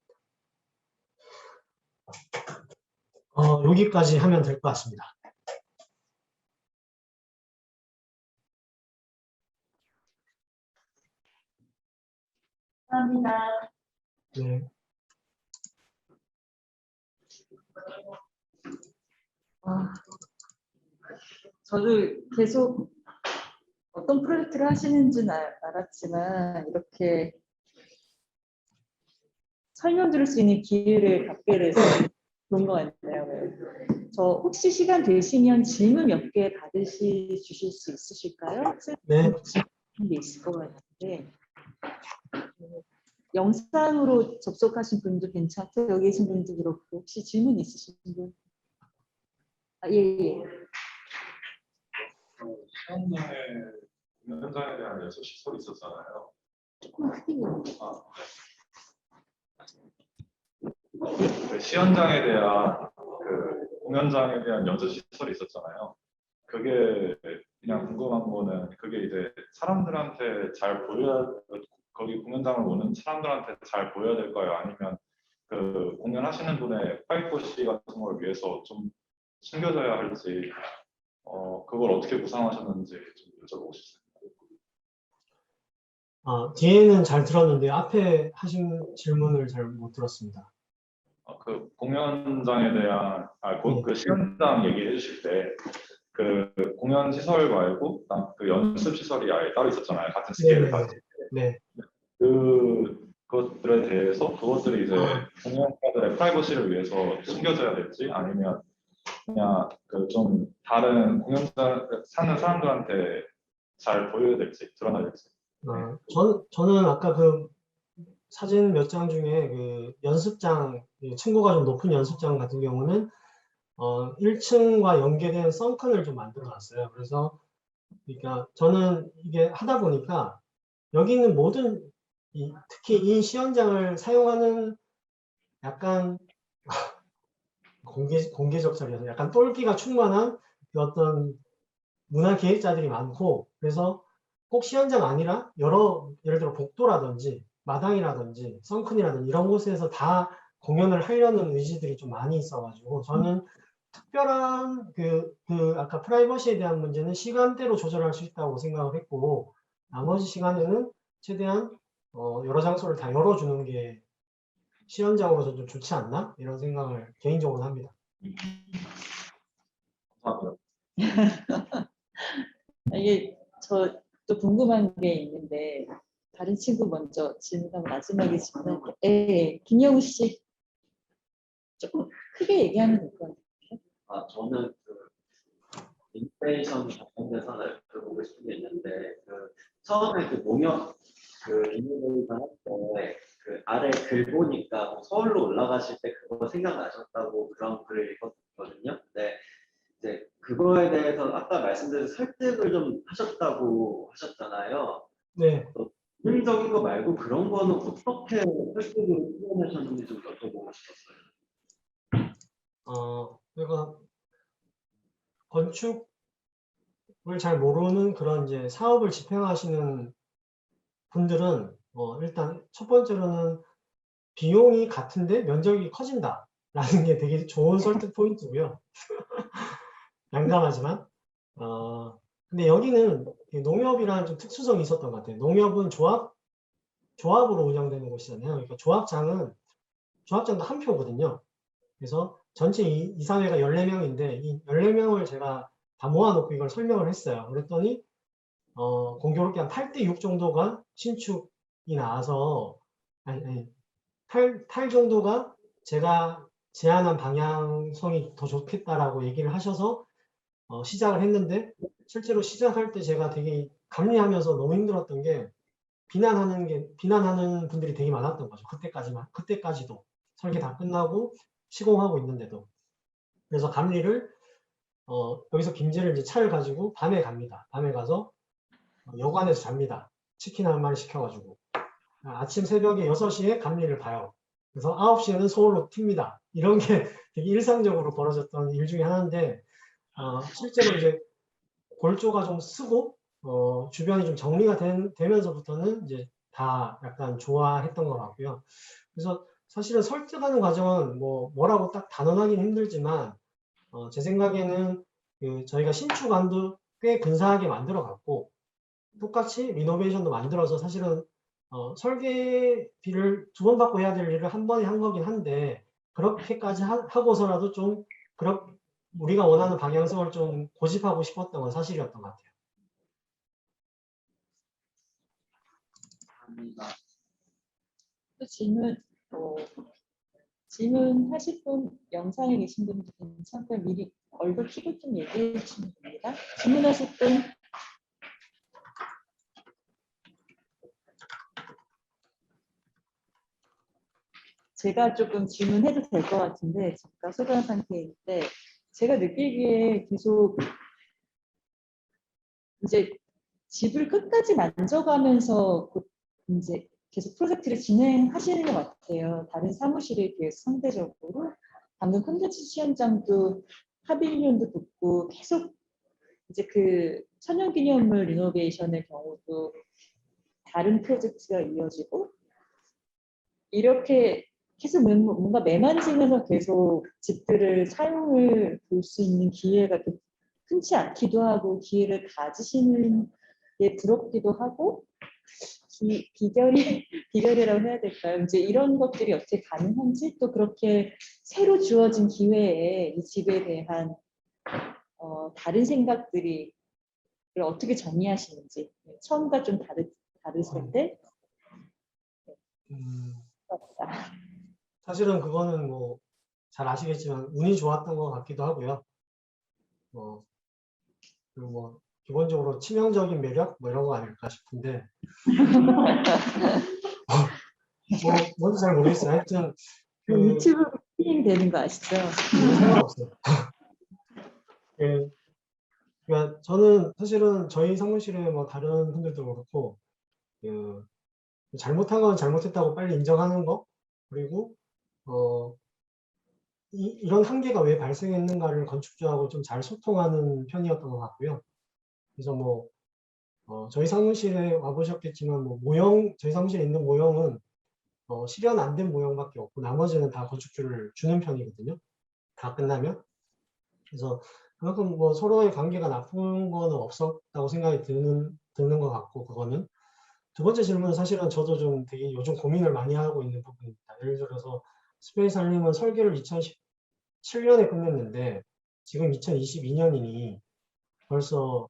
여기까지 하면 될 것 같습니다. 감사합니다. 네. 저도 계속 어떤 프로젝트를 하시는지는 알았지만 이렇게 설명 들을 수 있는 기회를 갖게 돼서 좋은 것 같아요. 저 혹시 시간 되시면 질문 몇 개 주실 수 있으실까요? 네. 질문 게 있을 것 같은데 영상으로 접속하신 분도 괜찮고 여기 계신 분도 그렇고 혹시 질문 있으신 분? 예. 시험장에 공연장에 대한 여섯 시설이 있었잖아요. 조금 크게. 그 시연장에 대한 그 공연장에 대한 연주 시설이 있었잖아요. 그게 그냥 궁금한 거는 그게 이제 사람들한테 잘 보여야 거기 공연장을 오는 사람들한테 잘 보여야 될까요? 아니면 그 공연하시는 분의 프라이버시 같은 걸 위해서 좀 숨겨져야 할지 그걸 어떻게 구상하셨는지 좀 여쭤보고 싶습니다. 뒤에는 잘 들었는데 앞에 하신 질문을 잘 못 들었습니다. 그 공연장에 대한 네. 그 시연장 얘기해 주실 때 그 공연 시설 말고 그 연습 시설이 아예 따로 있었잖아요. 같은 스케일을 네네네. 가지고. 네. 그것들에 대해서 그것들이 이제 공연가들의 프라이버시를 위해서 숨겨져야 될지 아니면 그냥 그 좀 다른 공연장 사는 사람들한테 잘 보여야 될지 드러나야 될지. 저는 아까 그 사진 몇 장 중에 그 연습장, 층고가 좀 높은 연습장 같은 경우는 1층과 연계된 썬큰을 좀 만들어 놨어요. 그래서 그러니까 저는 이게 하다 보니까 여기 있는 모든 특히 이 시연장을 사용하는 약간 공개적 처리여서 약간 똘끼가 충만한 그 어떤 문화 기획자들이 많고 그래서 꼭 시연장 아니라 여러 예를 들어 복도라든지 마당이라든지 썬큰이라든지 이런 곳에서 다 공연을 하려는 의지들이 좀 많이 있어가지고 저는 특별한 아까 프라이버시에 대한 문제는 시간대로 조절할 수 있다고 생각을 했고 나머지 시간에는 최대한 여러 장소를 다 열어주는 게 시연장으로서 좀 좋지 않나 이런 생각을 개인적으로 합니다. 감사합니다. 이게 저 또 궁금한 게 있는데 다른 친구 먼저 질문하고 마지막에 질문할게요. 네, 김영우 씨 조금 크게 얘기하면 될 것 같아요. 저는 그 인플레이션 관련돼서 여쭤보고 싶은 게 있는데 처음에 그 농협 그 이노베이션 할때 그 아래 글 보니까 뭐 서울로 올라가실 때 그거 생각나셨다고 그런 글을 읽었거든요. 근데 이제 그거에 대해서 아까 말씀드린 설득을 좀 하셨다고 하셨잖아요. 네. 긍정적인 거 말고 그런 거는 어떻게 설득으로 표현하셨는지 좀 여쭤보고 싶었어요. 제가 건축을 잘 모르는 그런 이제 사업을 집행하시는 분들은 일단 첫 번째로는 비용이 같은데 면적이 커진다라는 게 되게 좋은 설득 포인트고요. 양감하지만 근데 여기는 농협이라는 좀 특수성이 있었던 것 같아요. 농협은 조합으로 운영되는 곳이잖아요. 그러니까 조합장도 한 표거든요. 그래서 전체 이사회가 14명인데 이 14명을 제가 다 모아놓고 이걸 설명을 했어요. 그랬더니 공교롭게 한 8대6 정도가 신축이 나와서 아니 8 정도가 제가 제안한 방향성이 더 좋겠다라고 얘기를 하셔서 시작을 했는데 실제로 시작할 때 제가 되게 감리하면서 너무 힘들었던 게 비난하는 분들이 되게 많았던 거죠. 그때까지도 설계 다 끝나고 시공하고 있는데도. 그래서 감리를 여기서 김제를 이제 차를 가지고 밤에 갑니다. 밤에 가서 여관에서 잡니다. 치킨 한 마리 시켜가지고 아침 새벽에 6시에 감리를 가요. 그래서 9시에는 서울로 튑니다. 이런 게 되게 일상적으로 벌어졌던 일 중에 하나인데 실제로 이제 골조가 좀 쓰고 주변이 좀 정리가 되면서부터는 이제 다 약간 좋아했던 것 같고요. 그래서 사실은 설득하는 과정은 뭐라고 딱 단언하기는 힘들지만 제 생각에는 저희가 신축안도 꽤 근사하게 만들어 갔고 똑같이 리노베이션도 만들어서 사실은 설계비를 2번 받고 해야 될 일을 한 번에 한 거긴 한데 그렇게까지 하고서라도 좀 우리가 원하는 방향성을 좀 고집하고 싶었던 건 사실이었던 것 같아요. 또 질문하실 분 영상에 계신 분도 괜찮고요. 미리 얼굴 키고 좀 얘기해 주시면 됩니다. 질문하실 분. 제가 조금 질문해도 될 것 같은데 잠깐 소강 상태인데 제가 느끼기에 계속 이제 집을 끝까지 만져가면서 이제 계속 프로젝트를 진행하시는 것 같아요. 다른 사무실에 비해서 상대적으로. 방금 콘텐츠 시연장도 파빌리온도 붙고 계속 이제 그 천연기념물 리노베이션의 경우도 다른 프로젝트가 이어지고 이렇게 계속 뭔가 매만지면서 계속 집들을 사용을 볼 수 있는 기회가 흔치 않기도 하고 기회를 가지시는 게 부럽기도 하고 비결이라고 해야 될까요? 이제 이런 것들이 어떻게 가능한지 또 그렇게 새로 주어진 기회에 이 집에 대한 다른 생각들이 어떻게 정리하시는지 처음과 좀 다르실 때 그렇다. 사실은 그거는 뭐 잘 아시겠지만 운이 좋았던 것 같기도 하고요. 그리고 뭐 기본적으로 치명적인 매력 뭐 이런 거 아닐까 싶은데 뭐 뭔지 잘 모르겠어요. 하여튼 그 유튜브 스트리밍 되는 거 아시죠? 상관없어요. 예, 그러니까 저는 사실은 저희 사무실에 뭐 다른 분들도 그렇고 그 잘못한 건 잘못했다고 빨리 인정하는 거 그리고 이런 한계가 왜 발생했는가를 건축주하고 좀 잘 소통하는 편이었던 것 같고요. 그래서 뭐 저희 사무실에 와보셨겠지만 뭐 모형 저희 사무실에 있는 모형은 실현 안 된 모형밖에 없고 나머지는 다 건축주를 주는 편이거든요. 다 끝나면. 그래서 그만큼 뭐 서로의 관계가 나쁜 거는 없었다고 생각이 드는 것 같고 그거는 두 번째 질문은 사실은 저도 좀 되게 요즘 고민을 많이 하고 있는 부분입니다. 예를 들어서 스페이스 알림은 설계를 2017년에 끝냈는데 지금 2022년이니 벌써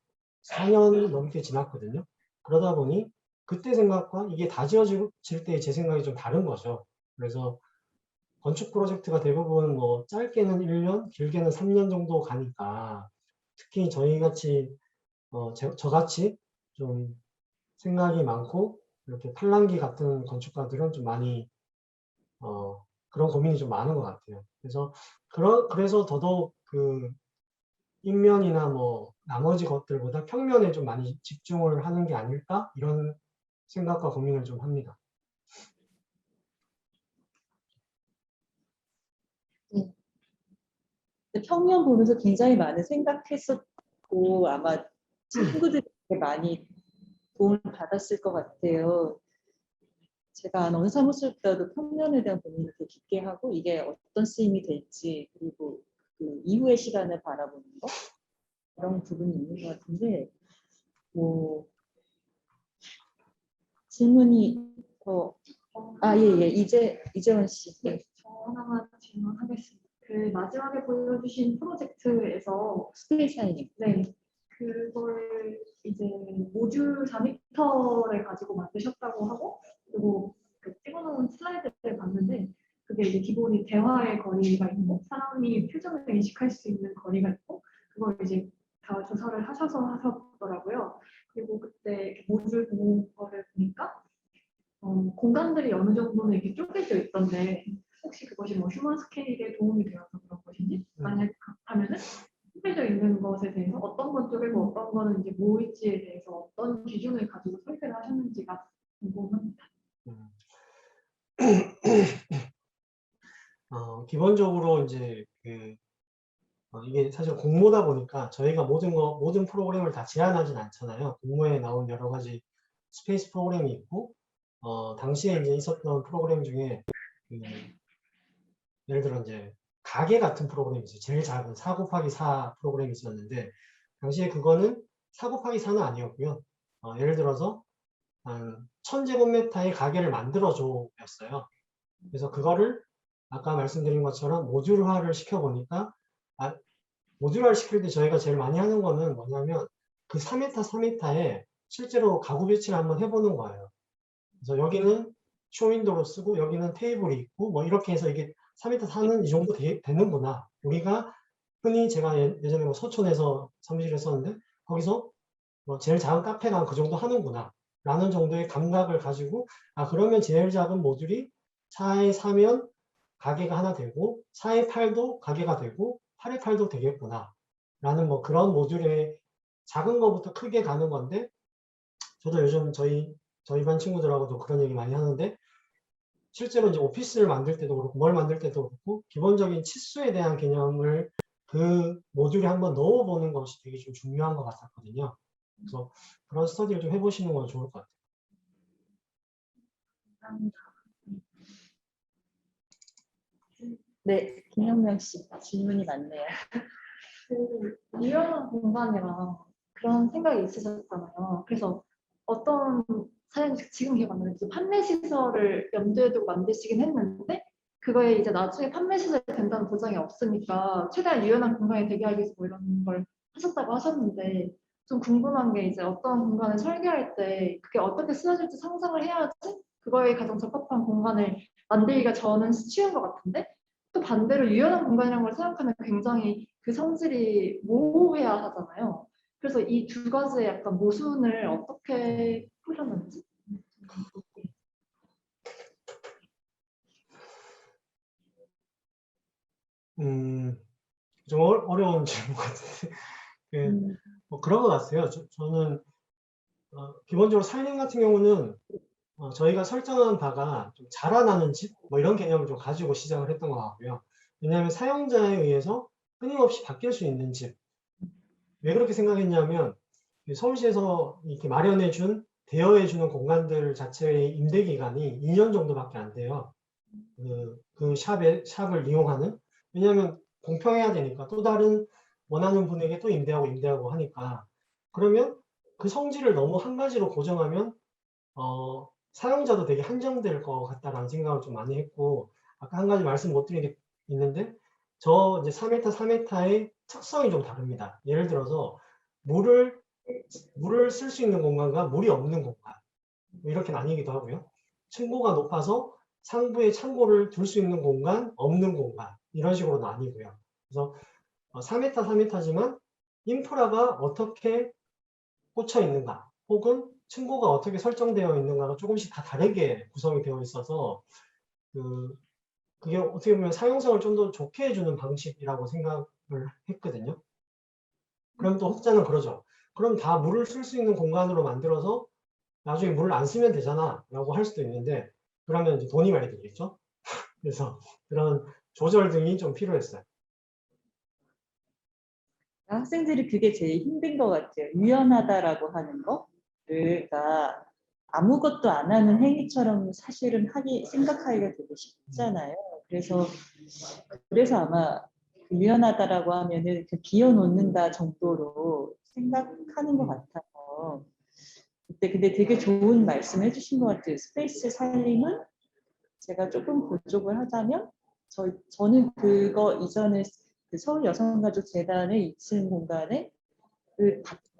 4년 넘게 지났거든요. 그러다 보니 그때 생각과 이게 다 지어질 때의 제 생각이 좀 다른 거죠. 그래서 건축 프로젝트가 대부분 뭐 짧게는 1년, 길게는 3년 정도 가니까 특히 저희같이 저같이 좀 생각이 많고 이렇게 팔랑귀 같은 건축가들은 좀 많이 그런 고민이 좀 많은 것 같아요. 그래서 더더욱 그 인면이나 뭐 나머지 것들보다 평면에 좀 많이 집중을 하는 게 아닐까 이런 생각과 고민을 좀 합니다. 평면 보면서 굉장히 많은 생각했었고 아마 친구들이 많이 도움을 받았을 것 같아요. 제가 어느 사무실보다도 평면에 대한 고민을 되게 깊게 하고 이게 어떤 쓰임이 될지 그리고 그 이후의 시간을 바라보는 거 그런 부분이 있는 것 같은데 뭐 질문이 더 예예 이재원 씨. 네, 저 하나만 질문하겠습니다. 그 마지막에 보여주신 프로젝트에서 스페이스 아이님. 네, 그걸 이제 모듈 4m를 가지고 만드셨다고 하고 그리고 그 찍어놓은 슬라이드를 봤는데 그게 이제 기본이 대화의 거리가 있고 사람이 표정을 인식할 수 있는 거리가 있고 그걸 이제 다 조사를 하셔서 하셨더라고요. 그리고 그때 모듈 보는 거를 보니까 공간들이 어느 정도는 이렇게 쪼개져 있던데 혹시 그것이 뭐 휴먼 스케일에 도움이 되어서 그런 것인지 만약 그렇다면은 쪼개져 있는 것에 대해서 어떤 건 쪼개고 어떤 거는 이제 모일지에 대해서 어떤 기준을 가지고 설계를 하셨는지가 궁금합니다. 기본적으로 이제 이게 사실 공모다 보니까 저희가 모든 프로그램을 다 제한하진 않잖아요. 공모에 나온 여러 가지 스페이스 프로그램이 있고 당시에 이제 있었던 프로그램 중에 예를 들어 이제 가게 같은 프로그램이 있어요. 제일 작은 4 곱하기 4 프로그램이 있었는데 당시에 그거는 4 곱하기 4는 아니었고요. 예를 들어서 한 1000제곱미터의 가게를 만들어줘였어요. 그래서 그거를 아까 말씀드린 것처럼 모듈화를 시켜보니까 모듈화를 시킬 때 저희가 제일 많이 하는 거는 뭐냐면 그 4m, 4m에 실제로 가구 배치를 한번 해보는 거예요. 그래서 여기는 쇼윈도로 쓰고 여기는 테이블이 있고 뭐 이렇게 해서 이게 4m, 4는 이 정도 되는구나. 우리가 흔히 제가 예전에 뭐 서촌에서 사무실을 썼는데 거기서 뭐 제일 작은 카페가 그 정도 하는구나 라는 정도의 감각을 가지고 그러면 제일 작은 모듈이 4에 4면 가게가 하나 되고 4에 8도 가게가 되고 8에 8도 되겠구나 라는 뭐 그런 모듈의 작은 거부터 크게 가는 건데 저도 요즘 저희 저희 반 친구들하고도 그런 얘기 많이 하는데 실제로 이제 오피스를 만들 때도 그렇고 뭘 만들 때도 그렇고 기본적인 치수에 대한 개념을 그 모듈에 한번 넣어보는 것이 되게 좀 중요한 것 같았거든요. 그래서 그런 스터디를 좀 해보시는 건 좋을 것 같아요. 네, 김영명 씨 질문이 많네요. 그 유연한 공간이랑 그런 생각이 있으셨잖아요. 그래서 어떤 사연 지금 기억 안 나는데 판매 시설을 염두에 두고 만드시긴 했는데 그거에 이제 나중에 판매 시설이 된다는 보장이 없으니까 최대한 유연한 공간이 되게 하기 위해서 뭐 이런 걸 하셨다고 하셨는데 좀 궁금한 게 이제 어떤 공간을 설계할 때 그게 어떻게 쓰여질지 상상을 해야지 그거에 가장 적합한 공간을 만들기가 저는 쉬운 것 같은데 또 반대로 유연한 공간이라는 걸 생각하면 굉장히 그 성질이 모호해야 하잖아요. 그래서 이 두 가지의 약간 모순을 어떻게 풀었는지. 좀 어려운 질문 같은데 뭐 그런 것 같아요. 저는 기본적으로 살림 같은 경우는 저희가 설정한 바가 좀 자라나는 집 뭐 이런 개념을 좀 가지고 시작을 했던 것 같고요. 왜냐하면 사용자에 의해서 끊임없이 바뀔 수 있는 집. 왜 그렇게 생각했냐면 서울시에서 이렇게 마련해준 대여해주는 공간들 자체의 임대 기간이 2년 정도밖에 안 돼요. 그 샵을 이용하는. 왜냐하면 공평해야 되니까 또 다른 원하는 분에게 또 임대하고 하니까. 그러면 그 성질을 너무 한 가지로 고정하면 사용자도 되게 한정될 것 같다라는 생각을 좀 많이 했고, 아까 한 가지 말씀 못 드린 게 있는데, 저 이제 4m, 4m의 특성이 좀 다릅니다. 예를 들어서, 물을 쓸 수 있는 공간과 물이 없는 공간. 이렇게 나뉘기도 하고요. 층고가 높아서 상부에 창고를 둘 수 있는 공간, 없는 공간. 이런 식으로 나뉘고요. 그래서 4m, 4m지만 인프라가 어떻게 꽂혀 있는가, 혹은 층고가 어떻게 설정되어 있는가가 조금씩 다 다르게 구성이 되어 있어서 그게 어떻게 보면 사용성을 좀 더 좋게 해주는 방식이라고 생각을 했거든요. 그럼 또 혹자는 그러죠. 그럼 다 물을 쓸 수 있는 공간으로 만들어서 나중에 물을 안 쓰면 되잖아 라고 할 수도 있는데 그러면 이제 돈이 많이 들겠죠. 그래서 그런 조절 등이 좀 필요했어요. 학생들이 그게 제일 힘든 것 같아요. 유연하다라고 하는 거. 그러니까 아무것도 안 하는 행위처럼 사실은 생각하기가 되게 쉽잖아요. 그래서 아마 유연하다라고 하면은 비워놓는다 정도로 생각하는 것 같아서. 근데 되게 좋은 말씀 해주신 것 같아요. 스페이스 살림은 제가 조금 부족을 하자면 저는 그거 이전에 그 서울 여성가족재단의 2층 공간에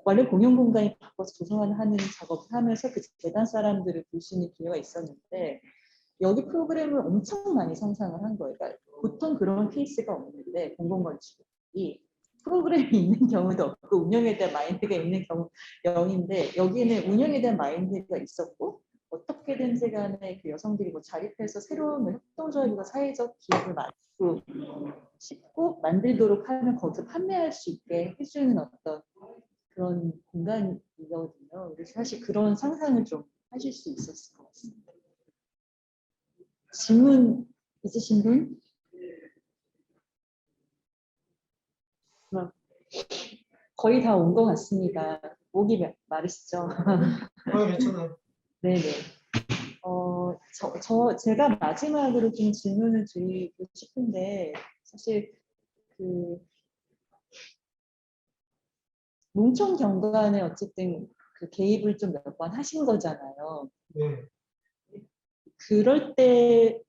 원래 공용 공간이 바꿔서 조성하는 작업을 하면서 그 재단 사람들을 볼 수 있는 기회가 있었는데 여기 프로그램을 엄청 많이 상상을 한 거예요. 그러니까 보통 그런 케이스가 없는데 공공건축이 프로그램이 있는 경우도 없고 운영에 대한 마인드가 있는 경우 0인데 여기는 운영에 대한 마인드가 있었고 어떻게든지 간에 그 여성들이 뭐 자립해서 새로운 협동조합이나 사회적 기업을 만들고 싶고 만들도록 하면 거기서 판매할 수 있게 해주는 어떤 그런 공간이거든요. 그래서 사실 그런 상상을 좀 하실 수 있었을 것 같습니다. 질문 있으신 분? 거의 다 온 것 같습니다. 목이 마르시죠? 괜찮아요. 네네. 제가 마지막으로 좀 질문을 드리고 싶은데, 사실 농촌 경관에 어쨌든 그 개입을 좀 몇 번 하신 거잖아요. 네. 그럴 때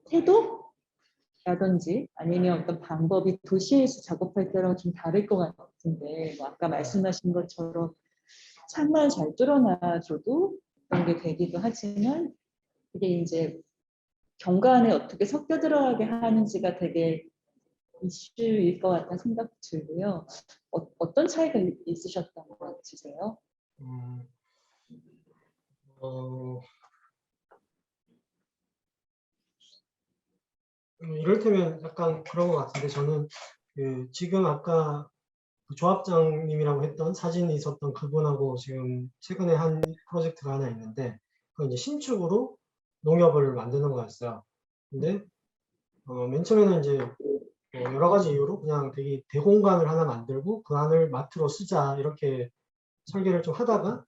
태도라든지 아니면 어떤 방법이 도시에서 작업할 때랑 좀 다를 것 같은데, 뭐 아까 말씀하신 것처럼 창만 잘 뚫어놔줘도 그런 게 되기도 하지만 그게 이제 경관에 어떻게 섞여 들어가게 하는지가 되게 이슈일 것 같다는 생각 들고요. 어떤 차이가 있으셨던 것 같으세요? 이를테면 약간 그런 것 같은데 저는 지금 아까 그 조합장님이라고 했던 사진이 있었던 그분하고 지금 최근에 한 프로젝트가 하나 있는데 이제 신축으로 농협을 만드는 거였어요. 근데 맨 처음에는 이제 여러 가지 이유로 그냥 되게 대공간을 하나 만들고 그 안을 마트로 쓰자 이렇게 설계를 좀 하다가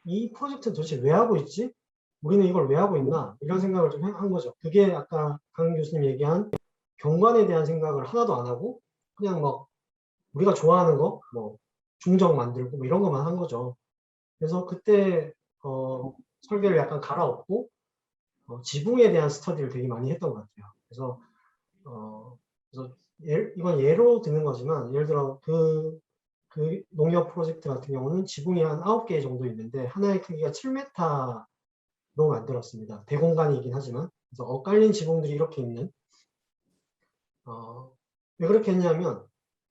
이 프로젝트는 도대체 왜 하고 있지? 우리는 이걸 왜 하고 있나? 이런 생각을 좀 한 거죠. 그게 아까 강 교수님 얘기한 경관에 대한 생각을 하나도 안 하고 그냥 뭐 우리가 좋아하는 거, 뭐 중정 만들고 뭐 이런 것만 한 거죠. 그래서 그때 설계를 약간 갈아엎고 지붕에 대한 스터디를 되게 많이 했던 것 같아요. 그래서 이건 예로 드는 거지만 예를 들어 그 농협 프로젝트 같은 경우는 지붕이 한 9개 정도 있는데 하나의 크기가 7m로 만들었습니다. 대공간이긴 하지만 그래서 엇갈린 지붕들이 이렇게 있는 왜 그렇게 했냐면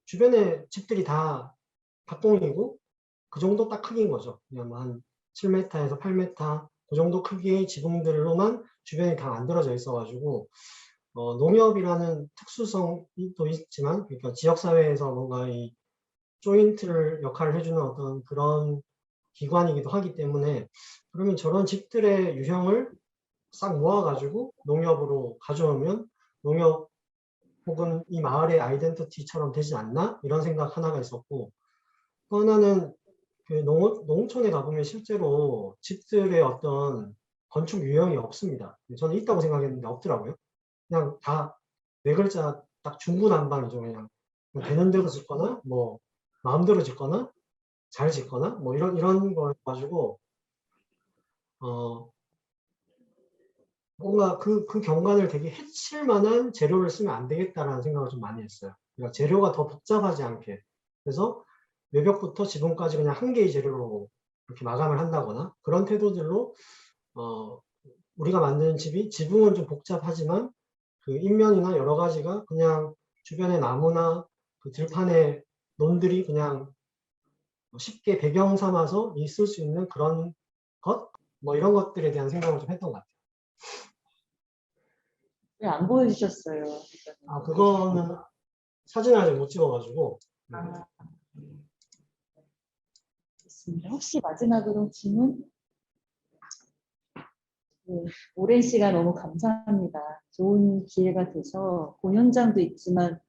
주변에 집들이 다 밭동이고 그 정도 딱 크기인 거죠. 그냥 한 7m에서 8m 그 정도 크기의 지붕들로만 주변이 다 만들어져 있어가지고 농협이라는 특수성도 있지만 그러니까 지역사회에서 뭔가 이 조인트를 역할을 해주는 어떤 그런 기관이기도 하기 때문에 그러면 저런 집들의 유형을 싹 모아가지고 농협으로 가져오면 농협 혹은 이 마을의 아이덴티티처럼 되지 않나? 이런 생각 하나가 있었고 또 하나는 그 농촌에 가보면 실제로 집들의 어떤 건축 유형이 없습니다. 저는 있다고 생각했는데 없더라고요. 그냥 다 네 글자 딱 중구난방이죠. 그냥 되는 대로 짓거나 뭐 마음대로 짓거나 잘 짓거나 뭐 이런 걸 가지고 뭔가 그 경관을 되게 해칠 만한 재료를 쓰면 안 되겠다라는 생각을 좀 많이 했어요. 그러니까 재료가 더 복잡하지 않게. 그래서 외벽부터 지붕까지 그냥 한 개의 재료로 이렇게 마감을 한다거나 그런 태도들로 우리가 만드는 집이 지붕은 좀 복잡하지만 그 인면이나 여러 가지가 그냥 주변의 나무나 그 들판의 논들이 그냥 쉽게 배경 삼아서 있을 수 있는 그런 것? 뭐 이런 것들에 대한 생각을 좀 했던 것 같아요. 왜 안 보여주셨어요? 그거는 사진을 아직 못 찍어가지고. 아, 좋습니다. 혹시 마지막으로 질문? 네, 오랜 시간 너무 감사합니다. 좋은 기회가 돼서 공연장도 있지만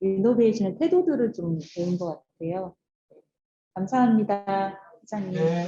이노베이션의 태도들을 좀 배운 것 같아요. 감사합니다, 회장님. 네.